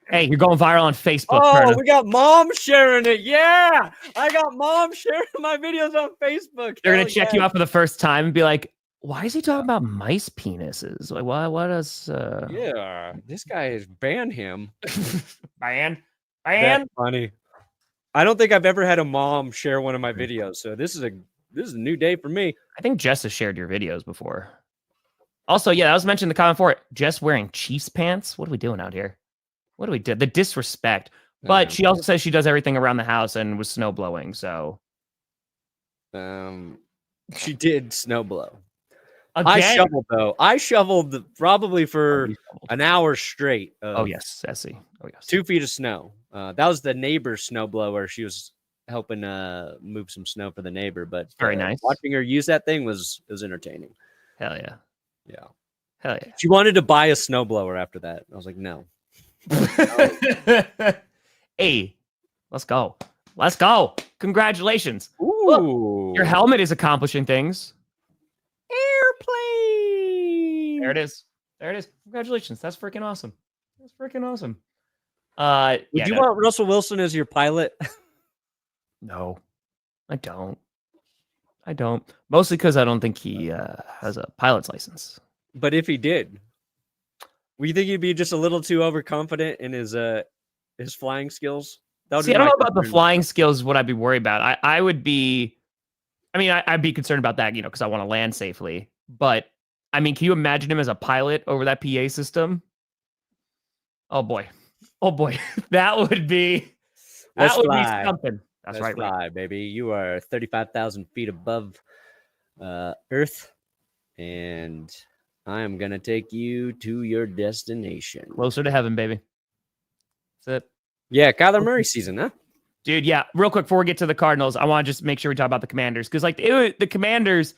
Hey, you're going viral on Facebook. Oh, we got mom sharing it. Yeah, I got mom sharing my videos on Facebook. They're going to check you out for the first time and be like, why is he talking about mice penises? Like, what is... Yeah, this guy is ban him. Ban? That's funny. I don't think I've ever had a mom share one of my videos, so this is a new day for me. I think Jess has shared your videos before. Also, that was mentioned in the comment for it. Jess wearing Chiefs pants. What are we doing out here? What do we do? The disrespect. But she also says she does everything around the house and was snow blowing. So, she did snow blow. Again? I shoveled probably for an hour straight. Yes, Essie. Oh yes, 2 feet of snow. That was the neighbor's snow blower. She was helping move some snow for the neighbor. But very nice. Watching her use that thing was entertaining. Hell yeah, yeah, hell yeah. She wanted to buy a snow blower after that. I was like, no. Hey, let's go. Congratulations. Ooh. Look, your helmet is accomplishing things. Airplane. There it is. Congratulations. That's freaking awesome. Would you want Russell Wilson as your pilot? No, I don't. Mostly because I don't think he has a pilot's license. But if he did, would you think he'd be just a little too overconfident in his flying skills? I don't know about the flying skills. What I'd be worried about. I would be. I mean, I'd be concerned about that, because I want to land safely. But I mean, can you imagine him as a pilot over that PA system? Oh boy, that would be something. That's right, fly, baby. You are 35,000 feet above Earth, and I am gonna take you to your destination. Closer to heaven, baby. That's it. Yeah, Kyler Murray season, huh? Dude, yeah. Real quick, before we get to the Cardinals, I want to just make sure we talk about the Commanders, because the Commanders,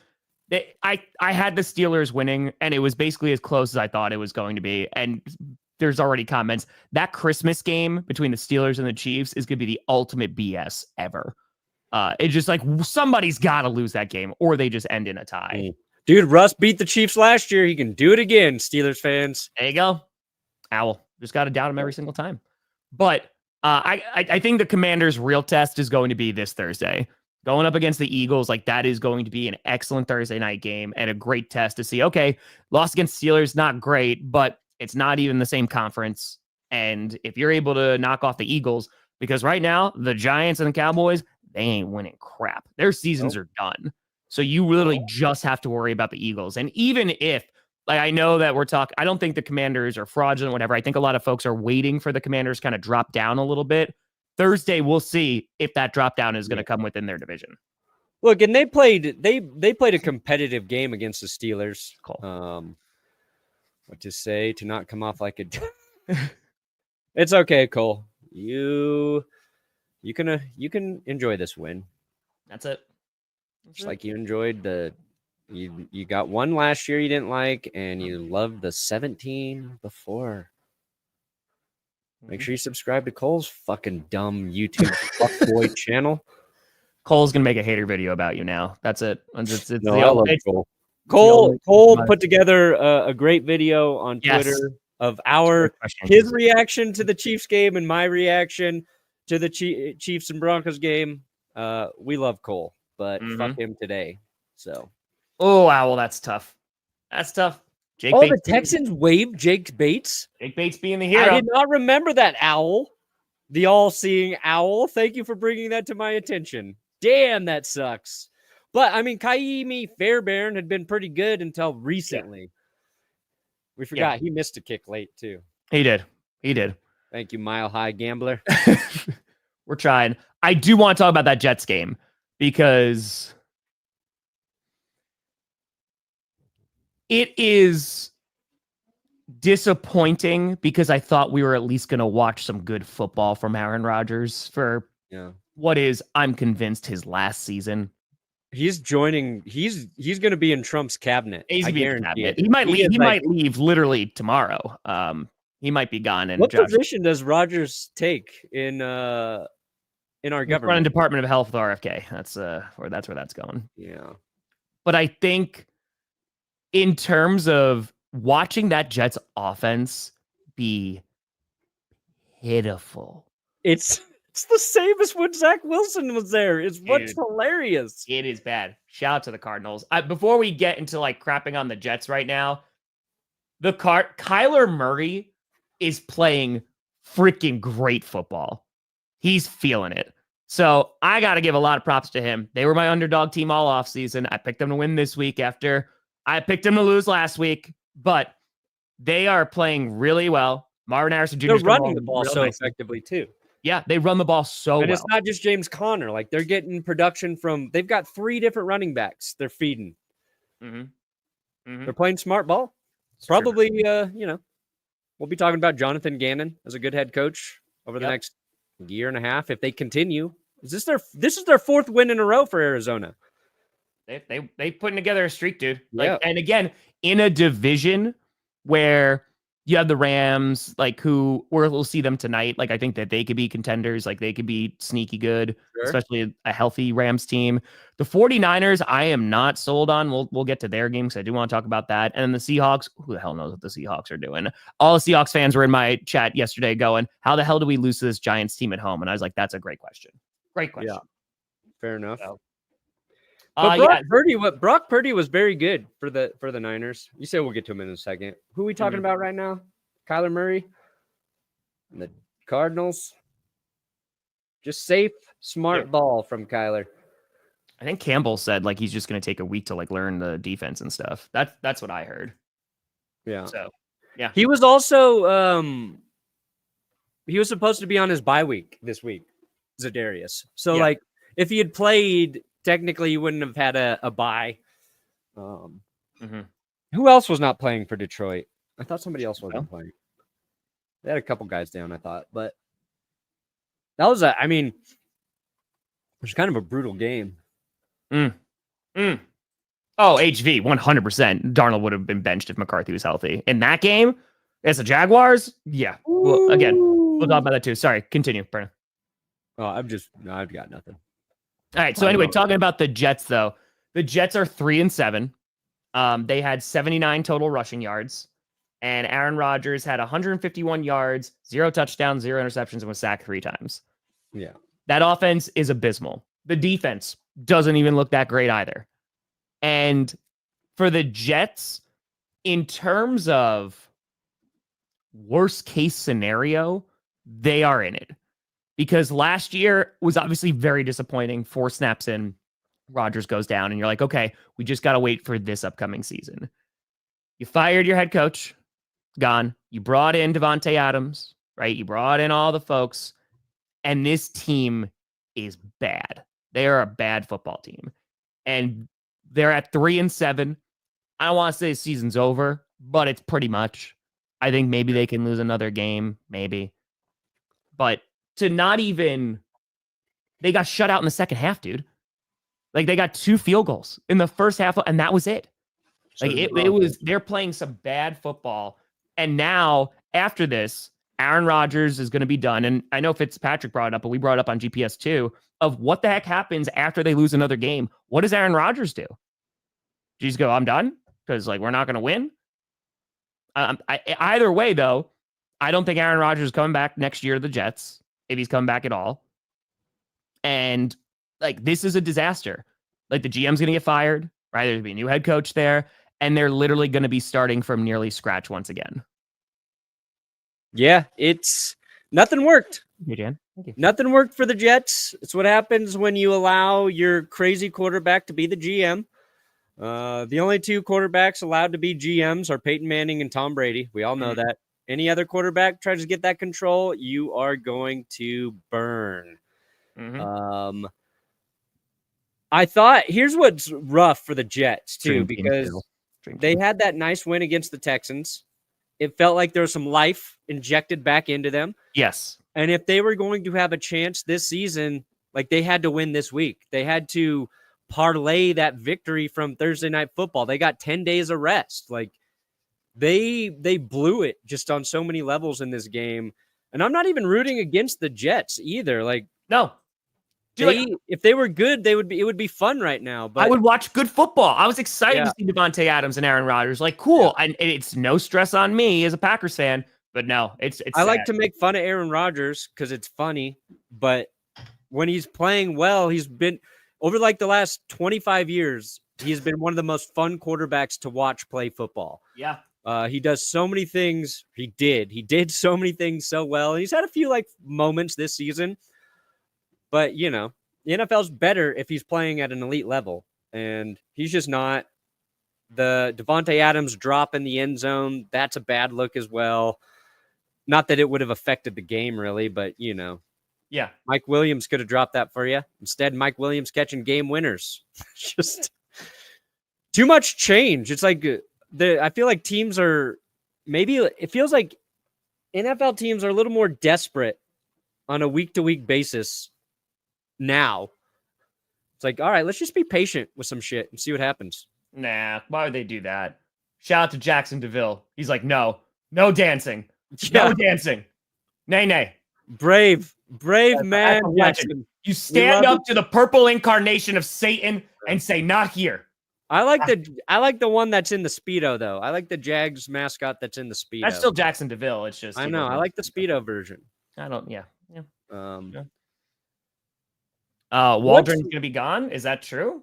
I had the Steelers winning, and it was basically as close as I thought it was going to be. And there's already comments that Christmas game between the Steelers and the Chiefs is going to be the ultimate BS ever. It's just like somebody's got to lose that game, or they just end in a tie. Dude, Russ beat the Chiefs last year. He can do it again, Steelers fans. There you go. Owl. Just got to doubt him every single time. But I think the Commanders' real test is going to be this Thursday. Going up against the Eagles, like that is going to be an excellent Thursday night game and a great test to see, okay, lost against Steelers, not great, but it's not even the same conference. And if you're able to knock off the Eagles, because right now, the Giants and the Cowboys, they ain't winning crap. Their seasons are done. So you literally just have to worry about the Eagles. And even if, like, I know that we're talking, I don't think the Commanders are fraudulent, whatever. I think a lot of folks are waiting for the Commanders kind of drop down a little bit. Thursday, we'll see if that drop down is going to come within their division. Look, and they played a competitive game against the Steelers. Cool. What to say to not come off like a It's okay, Cole. You can enjoy this win. That's it. Just like you enjoyed you got one last year you didn't like, and you loved the 17 before. Make sure you subscribe to Cole's fucking dumb YouTube fuckboy channel. Cole's gonna make a hater video about you now. That's it. It's No, I love Cole. Cole put together a great video on Twitter of his reaction to the Chiefs game and my reaction to the Chiefs and Broncos game. We love Cole, but fuck him today. So, oh wow, well that's tough. That's tough. Jake Bates. The Texans waived Jake Bates. Jake Bates being the hero. I did not remember that, Owl. The all-seeing owl. Thank you for bringing that to my attention. Damn, that sucks. But, I mean, Kaimi Fairbairn had been pretty good until recently. Yeah. We forgot he missed a kick late, too. He did. Thank you, Mile High Gambler. We're trying. I do want to talk about that Jets game because it is disappointing because I thought we were at least going to watch some good football from Aaron Rodgers for what is, I'm convinced, his last season. He's joining. He's going to be in Trump's cabinet. I guarantee it. He might leave. He might leave literally tomorrow. He might be gone. And what position does Rodgers take in our government? Running Department of Health with RFK. That's where that's going. Yeah. But I think in terms of watching that Jets offense be pitiful, it's the same as when Zach Wilson was there. It's what's hilarious. It is bad. Shout out to the Cardinals. Before we get into like crapping on the Jets right now, Kyler Murray is playing freaking great football. He's feeling it. So I got to give a lot of props to him. They were my underdog team all offseason. I picked them to win this week after I picked them to lose last week, but they are playing really well. Marvin Harrison Jr. They're running the ball so effectively too. Yeah, they run the ball so well. And it's not just James Conner. Like, they're getting production from – they've got 3 different running backs they're feeding. They're playing smart ball. It's probably, we'll be talking about Jonathan Gannon as a good head coach over the next year and a half if they continue. This is their 4th win in a row for Arizona. They putting together a streak, dude. And again, in a division where – you have the Rams, like, who we'll see them tonight. Like, I think that they could be contenders. Like, they could be sneaky good, especially a healthy Rams team. The 49ers, I am not sold on. We'll get to their game because I do want to talk about that. And then the Seahawks, who the hell knows what the Seahawks are doing? All the Seahawks fans were in my chat yesterday going, how the hell do we lose to this Giants team at home? And I was like, that's a great question. Great question. Yeah, fair enough. So, but Brock Purdy was very good for the Niners. You say we'll get to him in a second. Who are we talking about right now? Kyler Murray and the Cardinals. Just safe, smart ball from Kyler. I think Campbell said like he's just going to take a week to like learn the defense and stuff. That's what I heard. Yeah. So yeah, he was also he was supposed to be on his bye week this week, Za'Darius. So like if he had played. Technically, you wouldn't have had a bye. Who else was not playing for Detroit? I thought somebody else wasn't playing. They had a couple guys down, I thought. But that was it was kind of a brutal game. Oh, HV, 100%. Darnold would have been benched if McCarthy was healthy. In that game, as the Jaguars, yeah. Well, again, we'll talk about that too. Sorry, continue, Perna. Oh, I've got nothing. All right. So anyway, talking about the Jets, though, the Jets are 3-7. They had 79 total rushing yards, and Aaron Rodgers had 151 yards, 0 touchdowns, 0 interceptions, and was sacked 3 times. Yeah, that offense is abysmal. The defense doesn't even look that great either. And for the Jets, in terms of worst case scenario, they are in it. Because last year was obviously very disappointing. 4 snaps in, Rodgers goes down, and you're like, okay, we just got to wait for this upcoming season. You fired your head coach, gone. You brought in Devontae Adams, right? You brought in all the folks, and this team is bad. They are a bad football team. and they're at 3-7. I don't want to say the season's over, but it's pretty much. I think maybe they can lose another game, maybe. But to not even, they got shut out in the second half, dude. Like they got 2 field goals in the first half, and that was it. Like it was, they're playing some bad football. And now after this, Aaron Rodgers is going to be done. And I know Fitzpatrick brought it up, but we brought it up on GPS too, of what the heck happens after they lose another game. What does Aaron Rodgers do? Do you just go, I'm done? Because like, we're not going to win. Either way though, I don't think Aaron Rodgers is coming back next year to the Jets, if he's coming back at all. And like, this is a disaster. Like the GM's going to get fired, right? There's going to be a new head coach there, and they're literally going to be starting from nearly scratch once again. Yeah, it's nothing worked. Hey, Jan. Thank you. Nothing worked for the Jets. It's what happens when you allow your crazy quarterback to be the GM. The only 2 quarterbacks allowed to be GMs are Peyton Manning and Tom Brady. We all know that. Any other quarterback tries to get that control, you are going to burn. I thought, here's what's rough for the Jets too, because they had that nice win against the Texans. It felt like there was some life injected back into them. Yes. And if they were going to have a chance this season, like they had to win this week. They had to parlay that victory from Thursday Night Football. They got 10 days of rest. Like they blew it just on so many levels in this game. And I'm not even rooting against the Jets either. Like, no. If they were good, it would be fun right now. But I would watch good football. I was excited to see Devontae Adams and Aaron Rodgers. Like, cool. And it's no stress on me as a Packers fan. But no, it's I like to make fun of Aaron Rodgers because it's funny. But when he's playing well, he's been over like the last 25 years. He's been one of the most fun quarterbacks to watch play football. Yeah. He does so many things. He did so many things so well. He's had a few like moments this season. But, you know, the NFL's better if he's playing at an elite level. And he's just not. The Devontae Adams drop in the end zone, that's a bad look as well. Not that it would have affected the game, really, but, you know. Yeah. Mike Williams could have dropped that for you. Instead, Mike Williams catching game winners. Just too much change. It's like I feel like teams are it feels like NFL teams are a little more desperate on a week-to-week basis now. It's like, all right, let's just be patient with some shit and see what happens. Nah, why would they do that? Shout out to Jackson DeVille. He's like, no dancing. No dancing. Nay. Brave man. Jackson. You stand up to the purple incarnation of Satan and say, not here. I like the one that's in the Speedo, though. I like the Jags mascot that's in the Speedo. That's still Jackson DeVille. It's just, I know. I like the Speedo version. Waldron's gonna be gone. Is that true?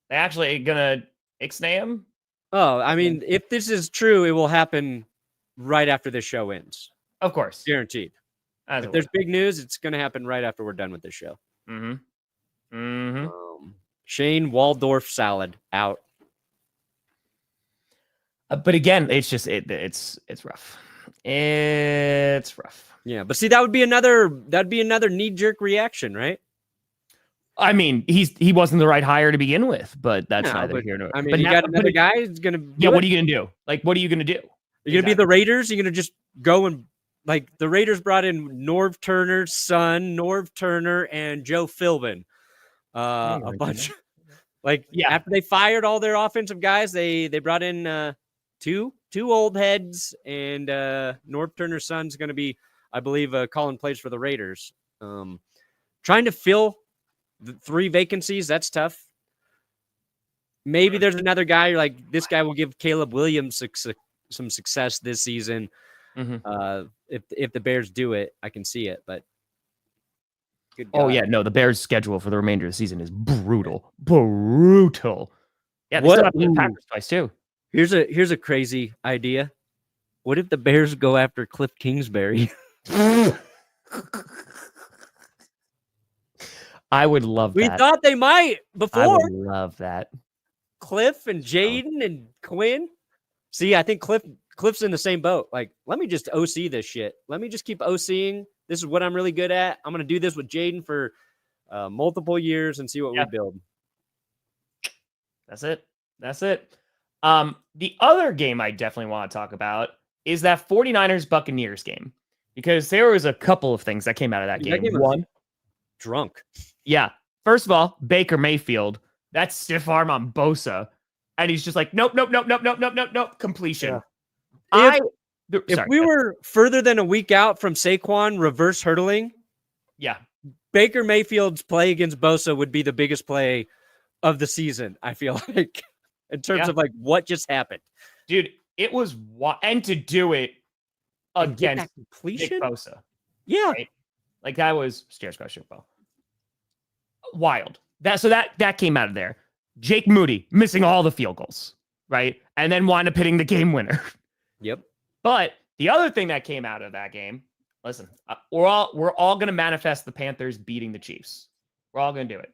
They actually gonna ixnay him? Oh, I mean, if this is true, it will happen right after this show ends. Of course, guaranteed. If there's big news, it's gonna happen right after we're done with this show. Shane Waldorf salad out. But again, it's just it's rough. It's rough. Yeah, but see, that'd be another knee-jerk reaction, right? I mean, he wasn't the right hire to begin with, but that's neither here nor. I mean, you got another guy who's gonna. What are you gonna do? Like, what are you gonna do? You're gonna be the Raiders. You're gonna just go and like the Raiders brought in Norv Turner's son, Norv Turner, and Joe Philbin. A bunch. After they fired all their offensive guys, they brought in two old heads, and Norv Turner's son's going to be, I believe, calling plays for the Raiders. Trying to fill the 3 vacancies, that's tough. Maybe there's another guy, you're like, this guy will give Caleb Williams some success this season. If the Bears do it, I can see it, but good God. Oh, yeah, no, the Bears' schedule for the remainder of the season is brutal. Yeah, they still have to play the Packers twice, too. Here's a crazy idea. What if the Bears go after Cliff Kingsbury? I would love that. We thought they might before. I would love that. Cliff and Jaden and Quinn. See, I think Cliff's in the same boat. Like, let me just OC this shit. Let me just keep OCing. This is what I'm really good at. I'm going to do this with Jaden for multiple years and see what we build. That's it. The other game I definitely want to talk about is that 49ers Buccaneers game, because there was a couple of things that came out of that game. One, drunk. Yeah. First of all, Baker Mayfield, that stiff arm on Bosa. And he's just like, nope. Completion. Yeah. If we were further than a week out from Saquon reverse hurdling, Baker Mayfield's play against Bosa would be the biggest play of the season, I feel like, in terms of like what just happened. Dude, it was and to do it against completion? Nick Bosa. Yeah. Right? Like that was stairs crush football. Wild. That came out of there. Jake Moody missing all the field goals, right? And then wound up hitting the game winner. Yep. But the other thing that came out of that game, listen, we're all going to manifest the Panthers beating the Chiefs. We're all going to do it.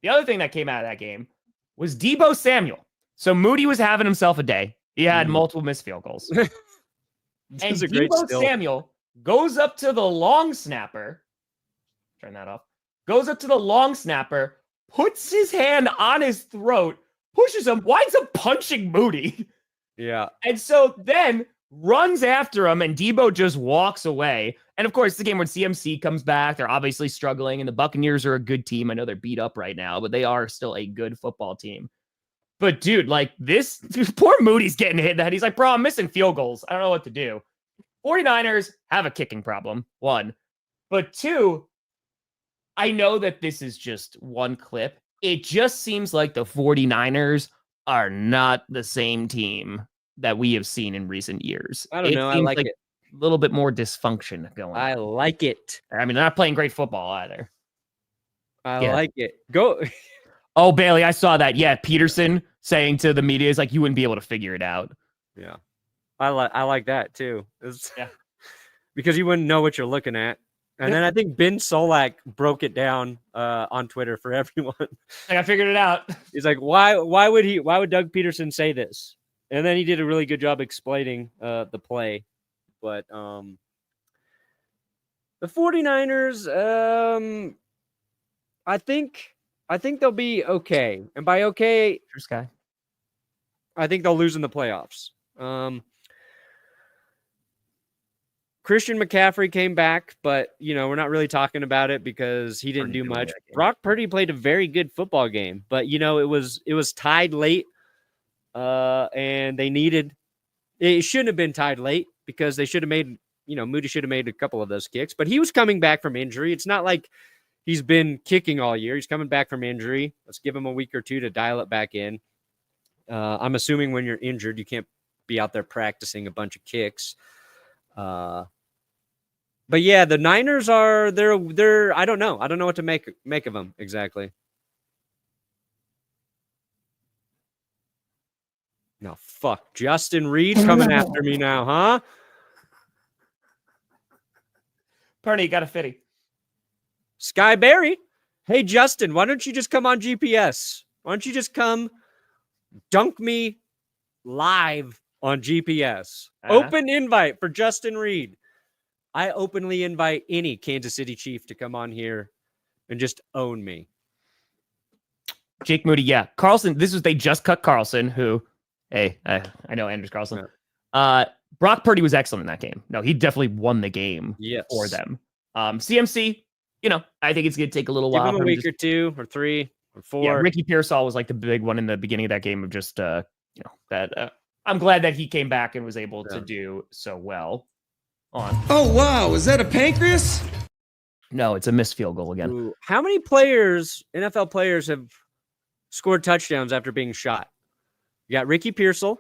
The other thing that came out of that game was Deebo Samuel. So Moody was having himself a day. He had multiple missed field goals. And Deebo Samuel goes up to the long snapper. Turn that off. Goes up to the long snapper, puts his hand on his throat, pushes him, winds up punching Moody. Yeah. And so then runs after him, and Deebo just walks away. And of course, the game when CMC comes back, they're obviously struggling, and the Buccaneers are a good team. I know they're beat up right now, but they are still a good football team. But dude, like poor Moody's getting hit in the head. He's like, bro, I'm missing field goals. I don't know what to do. 49ers have a kicking problem, one. But two, I know that this is just one clip. It just seems like the 49ers are not the same team that we have seen in recent years. I don't know. I like it. A little bit more dysfunction going on. I like it. I mean, they're not playing great football either. I like it. Go. Oh, Bailey, I saw that. Yeah, Peterson saying to the media is like, you wouldn't be able to figure it out. Yeah. I like that too. Because you wouldn't know what you're looking at. And then I think Ben Solak broke it down on Twitter for everyone. I figured it out. He's like, why would Doug Peterson say this? And then he did a really good job explaining the play. But the 49ers, I think they'll be okay. And by okay, I think they'll lose in the playoffs. Christian McCaffrey came back, but, we're not really talking about it because he didn't do much. Brock Purdy played a very good football game, but, it was tied late, and they needed – it shouldn't have been tied late because they should have made – Moody should have made a couple of those kicks, but he was coming back from injury. It's not like he's been kicking all year. He's coming back from injury. Let's give him a week or two to dial it back in. I'm assuming when you're injured, you can't be out there practicing a bunch of kicks. But yeah, the Niners they're I don't know. I don't know what to make of them exactly. No, fuck. Justin Reed coming after me now, huh? Perna, you got a fitty. Sky Berry. Hey, Justin, why don't you just come on GPS? Why don't you just come dunk me live on GPS? Open invite for Justin Reed. I openly invite any Kansas City Chief to come on here and just own me. Jake Moody, yeah. Carlson, they just cut Carlson, who, hey, I know Anders Carlson. Yeah. Brock Purdy was excellent in that game. No, he definitely won the game for them. CMC, I think it's going to take a little while. Give him a week or two or three or four. Yeah, Ricky Pearsall was like the big one in the beginning of that game of just, that I'm glad that he came back and was able to do so well. Oh, wow. Is that a pancreas? No, it's a missed field goal again. Ooh. How many NFL players have scored touchdowns after being shot? You got Ricky Pearsall,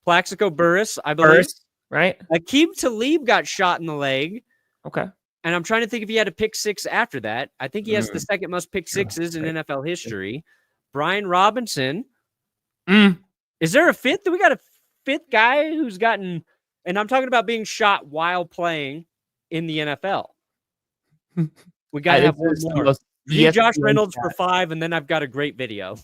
Plaxico Burress, I believe. Right? Aqib Talib got shot in the leg. Okay. And I'm trying to think if he had a pick six after that. I think he has the second most pick sixes in NFL history. Brian Robinson. Is there a fifth? We got a fifth guy who's gotten... And I'm talking about being shot while playing in the NFL. We got to have one more. Josh Reynolds for 5, and then I've got a great video.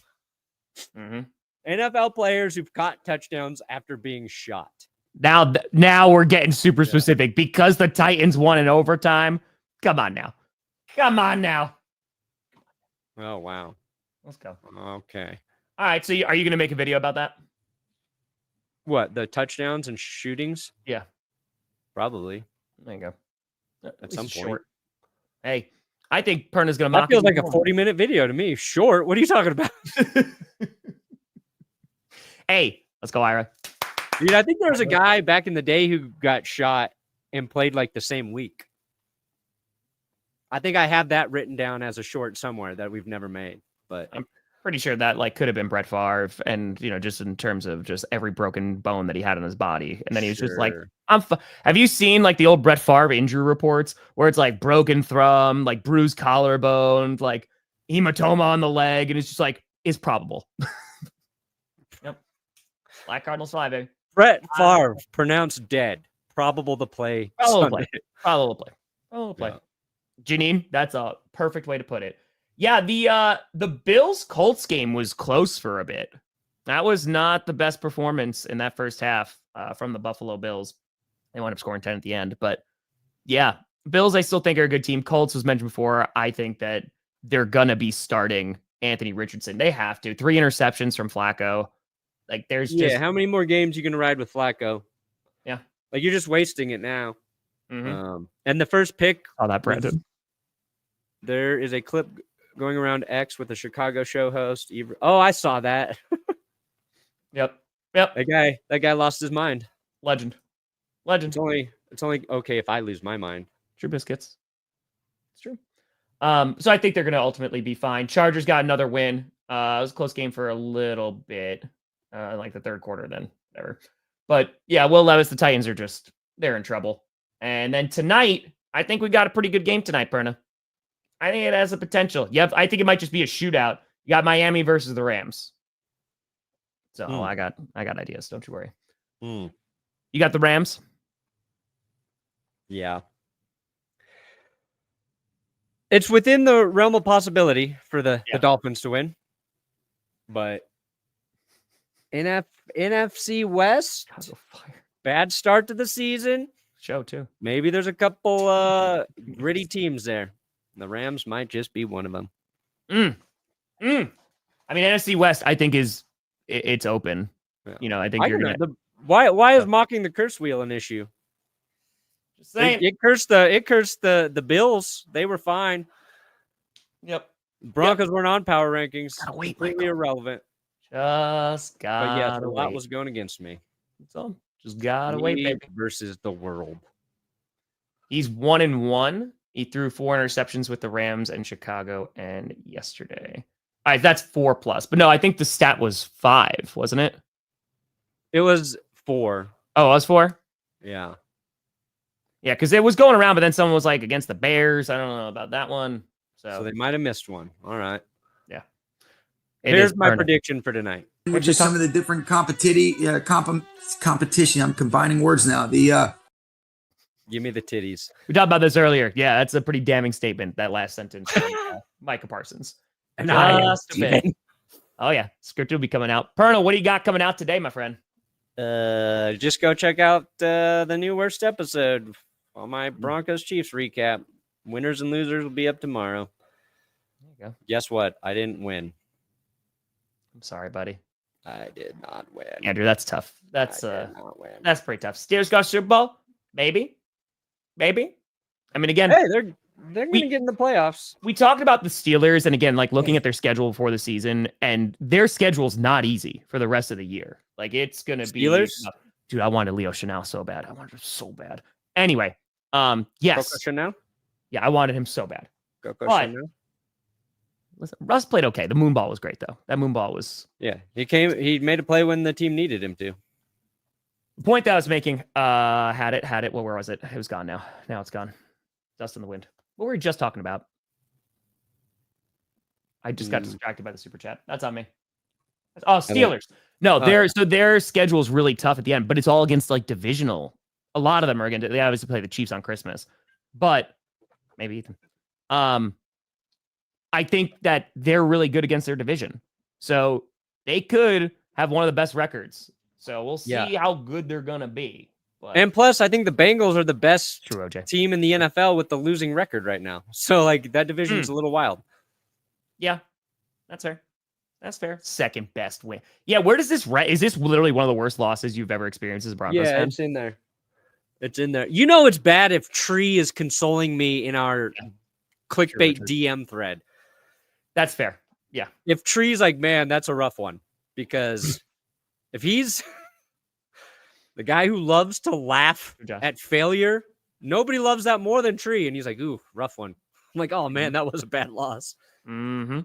NFL players who've caught touchdowns after being shot. Now we're getting super specific because the Titans won in overtime. Come on now. Oh, wow. Let's go. Okay. All right. So are you going to make a video about that? What, the touchdowns and shootings? Yeah. Probably. There you go. At some point. Short. Hey, I think Perna's going to That mock feels us like a more. 40-minute video to me. Short? What are you talking about? Hey, let's go, Ira. Dude, I think there was a guy back in the day who got shot and played like the same week. I think I have that written down as a short somewhere that we've never made. But I'm pretty sure that like could have been Brett Favre, and just in terms of just every broken bone that he had on his body, and then he was just like, Have you seen like the old Brett Favre injury reports where it's like broken thumb, like bruised collarbone, like hematoma on the leg, and it's just like is probable. Yep. Black Cardinals 5, baby. Brett Favre pronounced dead. Probable to play. Probably play. Yeah. Janine, that's a perfect way to put it. Yeah, the Bills-Colts game was close for a bit. That was not the best performance in that first half from the Buffalo Bills. They wound up scoring 10 at the end. But yeah, Bills I still think are a good team. Colts was mentioned before. I think that they're going to be starting Anthony Richardson. They have to. 3 interceptions from Flacco. Like there's just... how many more games you going to ride with Flacco? Yeah. Like you're just wasting it now. Mm-hmm. And the first pick... Oh, that Brandon. There is a clip going around X with the Chicago show host. Oh, I saw that. Yep. That guy lost his mind. Legend. It's only okay if I lose my mind. True biscuits. It's true. So I think they're going to ultimately be fine. Chargers got another win. It was a close game for a little bit, like the third quarter, then whatever. But yeah, Will Levis, the Titans they're in trouble. And then tonight, I think we got a pretty good game tonight, Perna. I think it has the potential. I think it might just be a shootout. You got Miami versus the Rams. So I got ideas. Don't you worry. You got the Rams? Yeah. It's within the realm of possibility for the Dolphins to win. But NFC West, bad start to the season. Show too. Maybe there's a couple gritty teams there. The Rams might just be one of them. I mean, NFC West, I think it's open. Yeah. I think why is mocking the curse wheel an issue? Just saying. It cursed the Bills. They were fine. Yep. Broncos weren't on power rankings. Gotta wait, completely irrelevant. Just gotta But yes, a lot wait. was going against me. That's all. Just gotta wait, baby. Versus the world. He's 1-1. He threw 4 interceptions with the Rams and Chicago and yesterday. All right, that's 4+. But no, I think the stat was 5, wasn't it? It was 4. Oh, it was 4? Yeah. Yeah, because it was going around, but then someone was like against the Bears. I don't know about that one. So they might have missed one. All right. Yeah. Here's my prediction for tonight. Which is some of the different competition. I'm combining words now. Give me the titties. We talked about this earlier. Yeah, that's a pretty damning statement, that last sentence from Micah Parsons. And oh yeah, script will be coming out. Perna, what do you got coming out today, my friend? Just go check out the new worst episode on my Broncos Chiefs recap. Winners and losers will be up tomorrow. There you go. Guess what? I didn't win. I'm sorry, buddy. I did not win. Andrew, that's tough. That's not win. That's pretty tough. Steelers got Super Bowl? Maybe. I mean, again, hey, they're going to get in the playoffs. We talked about the Steelers, and again, like looking at their schedule before the season, and their schedule's not easy for the rest of the year. Like it's going to be Steelers. Dude, I wanted Leo Chanel so bad. I wanted him so bad. Anyway, yes. Coco Chanel? Yeah, I wanted him so bad. Coco Chanel. Listen, Russ played okay. The moon ball was great, though. That moon ball was... Yeah, he made a play when the team needed him to. The point that I was making, had it. Well, where was it? It was gone now. Now it's gone. Dust in the wind. What were we just talking about? I just got distracted by the super chat. That's on me. Oh, Steelers. No, their schedule is really tough at the end, but it's all against like divisional. A lot of them are they obviously play the Chiefs on Christmas, but maybe Ethan. I think that they're really good against their division, so they could have one of the best records. So we'll see how good they're gonna be. But... And plus, I think the Bengals are the best OJ. team in the NFL with the losing record right now. So like that division is a little wild. Yeah, that's fair. That's fair. Second best win. Yeah, where does this is this literally one of the worst losses you've ever experienced as a Broncos fan? It's in there. It's in there. You know it's bad if Tree is consoling me in our clickbait DM thread. That's fair. Yeah. If Tree's like, man, that's a rough one. Because if he's the guy who loves to laugh at failure, nobody loves that more than Tree. And he's like, ooh, rough one. I'm like, oh man, that was a bad loss. Mm-hmm.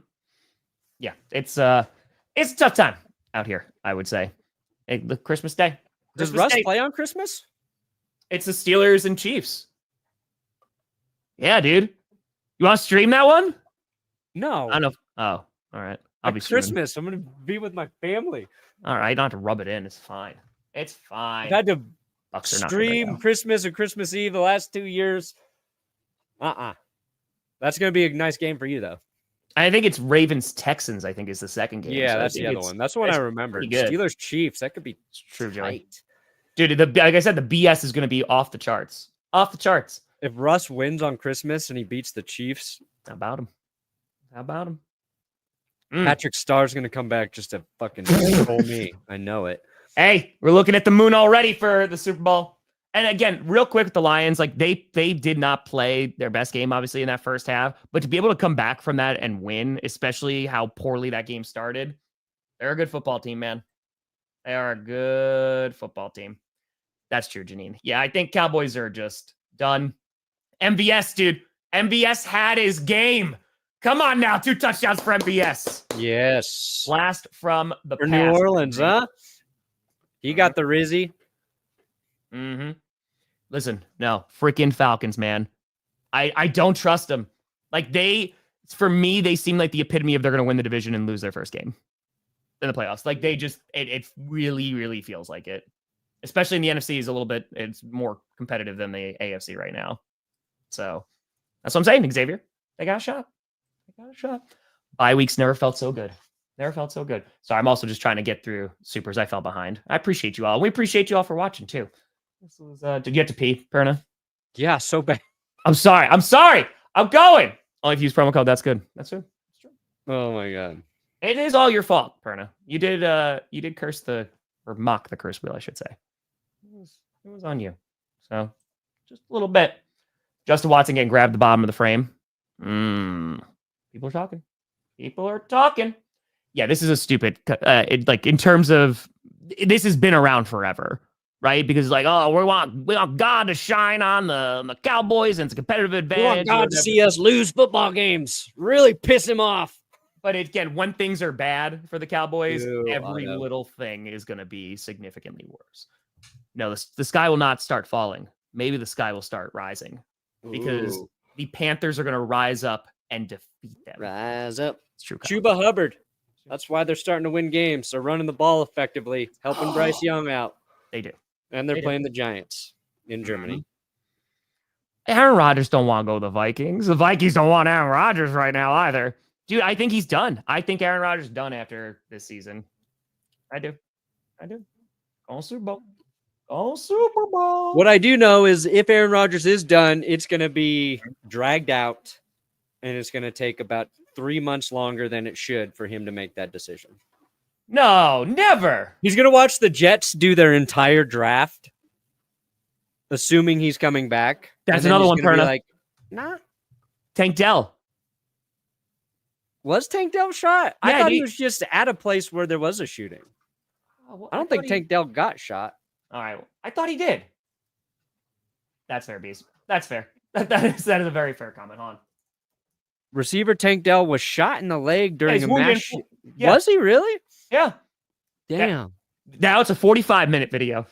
Yeah, it's a tough time out here, I would say. The Christmas Day. Does Russ play on Christmas? It's the Steelers and Chiefs. Yeah, dude. You want to stream that one? No. I don't know. Oh, all right. I'll be Christmas. I'm going to be with my family. All right. You don't have to rub it in. It's fine. It's fine. I've had to stream Christmas or Christmas Eve the last 2 years. That's going to be a nice game for you, though. I think it's Ravens-Texans, I think, is the second game. Yeah, so that's the other one. That's the one I remember. Steelers-Chiefs. That could be true, Joey. Dude, like I said, the BS is going to be off the charts. Off the charts. If Russ wins on Christmas and he beats the Chiefs. How about him? Patrick Starr's going to come back just to fucking troll me. I know it. Hey, we're looking at the moon already for the Super Bowl. And again, real quick with the Lions, like they did not play their best game, obviously, in that first half. But to be able to come back from that and win, especially how poorly that game started, they're a good football team, man. They are a good football team. That's true, Janine. Yeah, I think Cowboys are just done. MVS, dude. MVS had his game. Come on now. 2 touchdowns for MVS. Yes. Blast from the for past. New Orleans, huh? He got the Rizzy. Mm-hmm. Listen, no. Freaking Falcons, man. I don't trust them. Like, for me, they seem like the epitome of they're going to win the division and lose their first game in the playoffs. Like, they just, it really, really feels like it. Especially in the NFC is a little bit, it's more competitive than the AFC right now. So that's what I'm saying, Xavier. They got a shot. Bye weeks never felt so good. So I'm also just trying to get through supers. I fell behind. I appreciate you all. We appreciate you all for watching too. This was, did you have to pee, Perna? Yeah, so bad. I'm sorry. I'm going. Only if you use promo code. That's good. That's true. Oh my God. It is all your fault, Perna. You did curse or mock the curse wheel, I should say. It was on you. So just a little bit. Justin Watson getting grabbed the bottom of the frame. People are talking. Yeah, this is a stupid, like in terms of, this has been around forever, right? Because like, oh, we want God to shine on the Cowboys and it's a competitive advantage. We want God to see us lose football games. Really piss him off. But again, when things are bad for the Cowboys, every little thing is going to be significantly worse. No, the sky will not start falling. Maybe the sky will start rising because the Panthers are going to rise up and defeat them. Rise up. It's true. Chuba Hubbard. That's why they're starting to win games. They're running the ball effectively, helping Bryce Young out. They do. And they're playing the Giants in Germany. Aaron Rodgers don't want to go to the Vikings. The Vikings don't want Aaron Rodgers right now either. Dude, I think he's done. I think Aaron Rodgers is done after this season. I do. Going Super Bowl. What I do know is if Aaron Rodgers is done, it's going to be dragged out, and it's going to take about 3 months longer than it should for him to make that decision. No, never. He's going to watch the Jets do their entire draft, assuming he's coming back. That's another one, Perna. Like, nah. Tank Dell. Was Tank Dell shot? Yeah, I thought he was just at a place where there was a shooting. I don't think Tank Dell got shot. All right. I thought he did. That's fair, Beast. That's fair. That is a very fair comment, hon. Receiver Tank Dell was shot in the leg during a match. Yeah. Was he really? Yeah. Damn. Now it's a 45-minute video.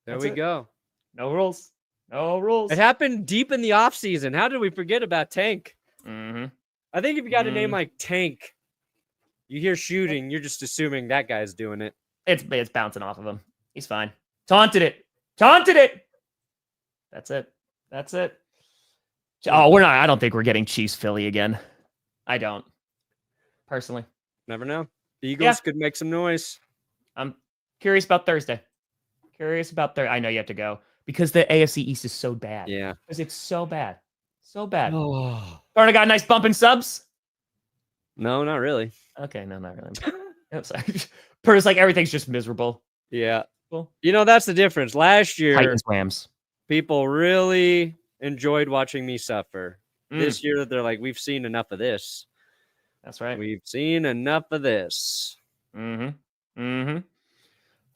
There we go. No rules. It happened deep in the offseason. How did we forget about Tank? Mm-hmm. I think if you got a name like Tank, you hear shooting, you're just assuming that guy's doing it. It's bouncing off of him. He's fine. Taunted it. That's it. Oh, we're not. I don't think we're getting Chiefs Philly again. I don't. Personally. Never know. The Eagles could make some noise. I'm curious about Thursday. I know you have to go because the AFC East is so bad. Yeah. Because it's so bad. So bad. Oh. Perna got a nice bump in subs. No, not really. Okay, no, not really. I'm sorry. Perna's like, everything's just miserable. Yeah. Cool. That's the difference. Last year, Titans, Rams. people really enjoyed watching me suffer. This year, they're like, we've seen enough of this. That's right. We've seen enough of this.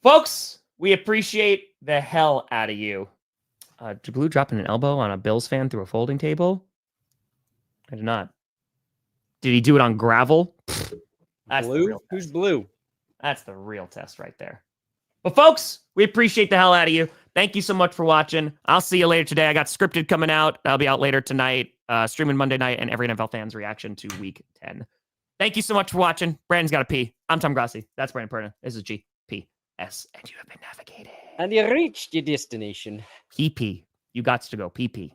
Folks, we appreciate the hell out of you. Did Blue dropping an elbow on a Bills fan through a folding table? I did not. Did he do it on gravel? That's the Blue? real Who's test. Blue? That's the real test right there. But folks, we appreciate the hell out of you. Thank you so much for watching. I'll see you later today. I got Scripted coming out. That'll be out later tonight. Streaming Monday night, and every NFL fan's reaction to Week 10. Thank you so much for watching. Brandon's got to pee. I'm Tom Grossi. That's Brandon Perna. This is GPS, and you have been navigated. And you reached your destination. PP. You got to go PP.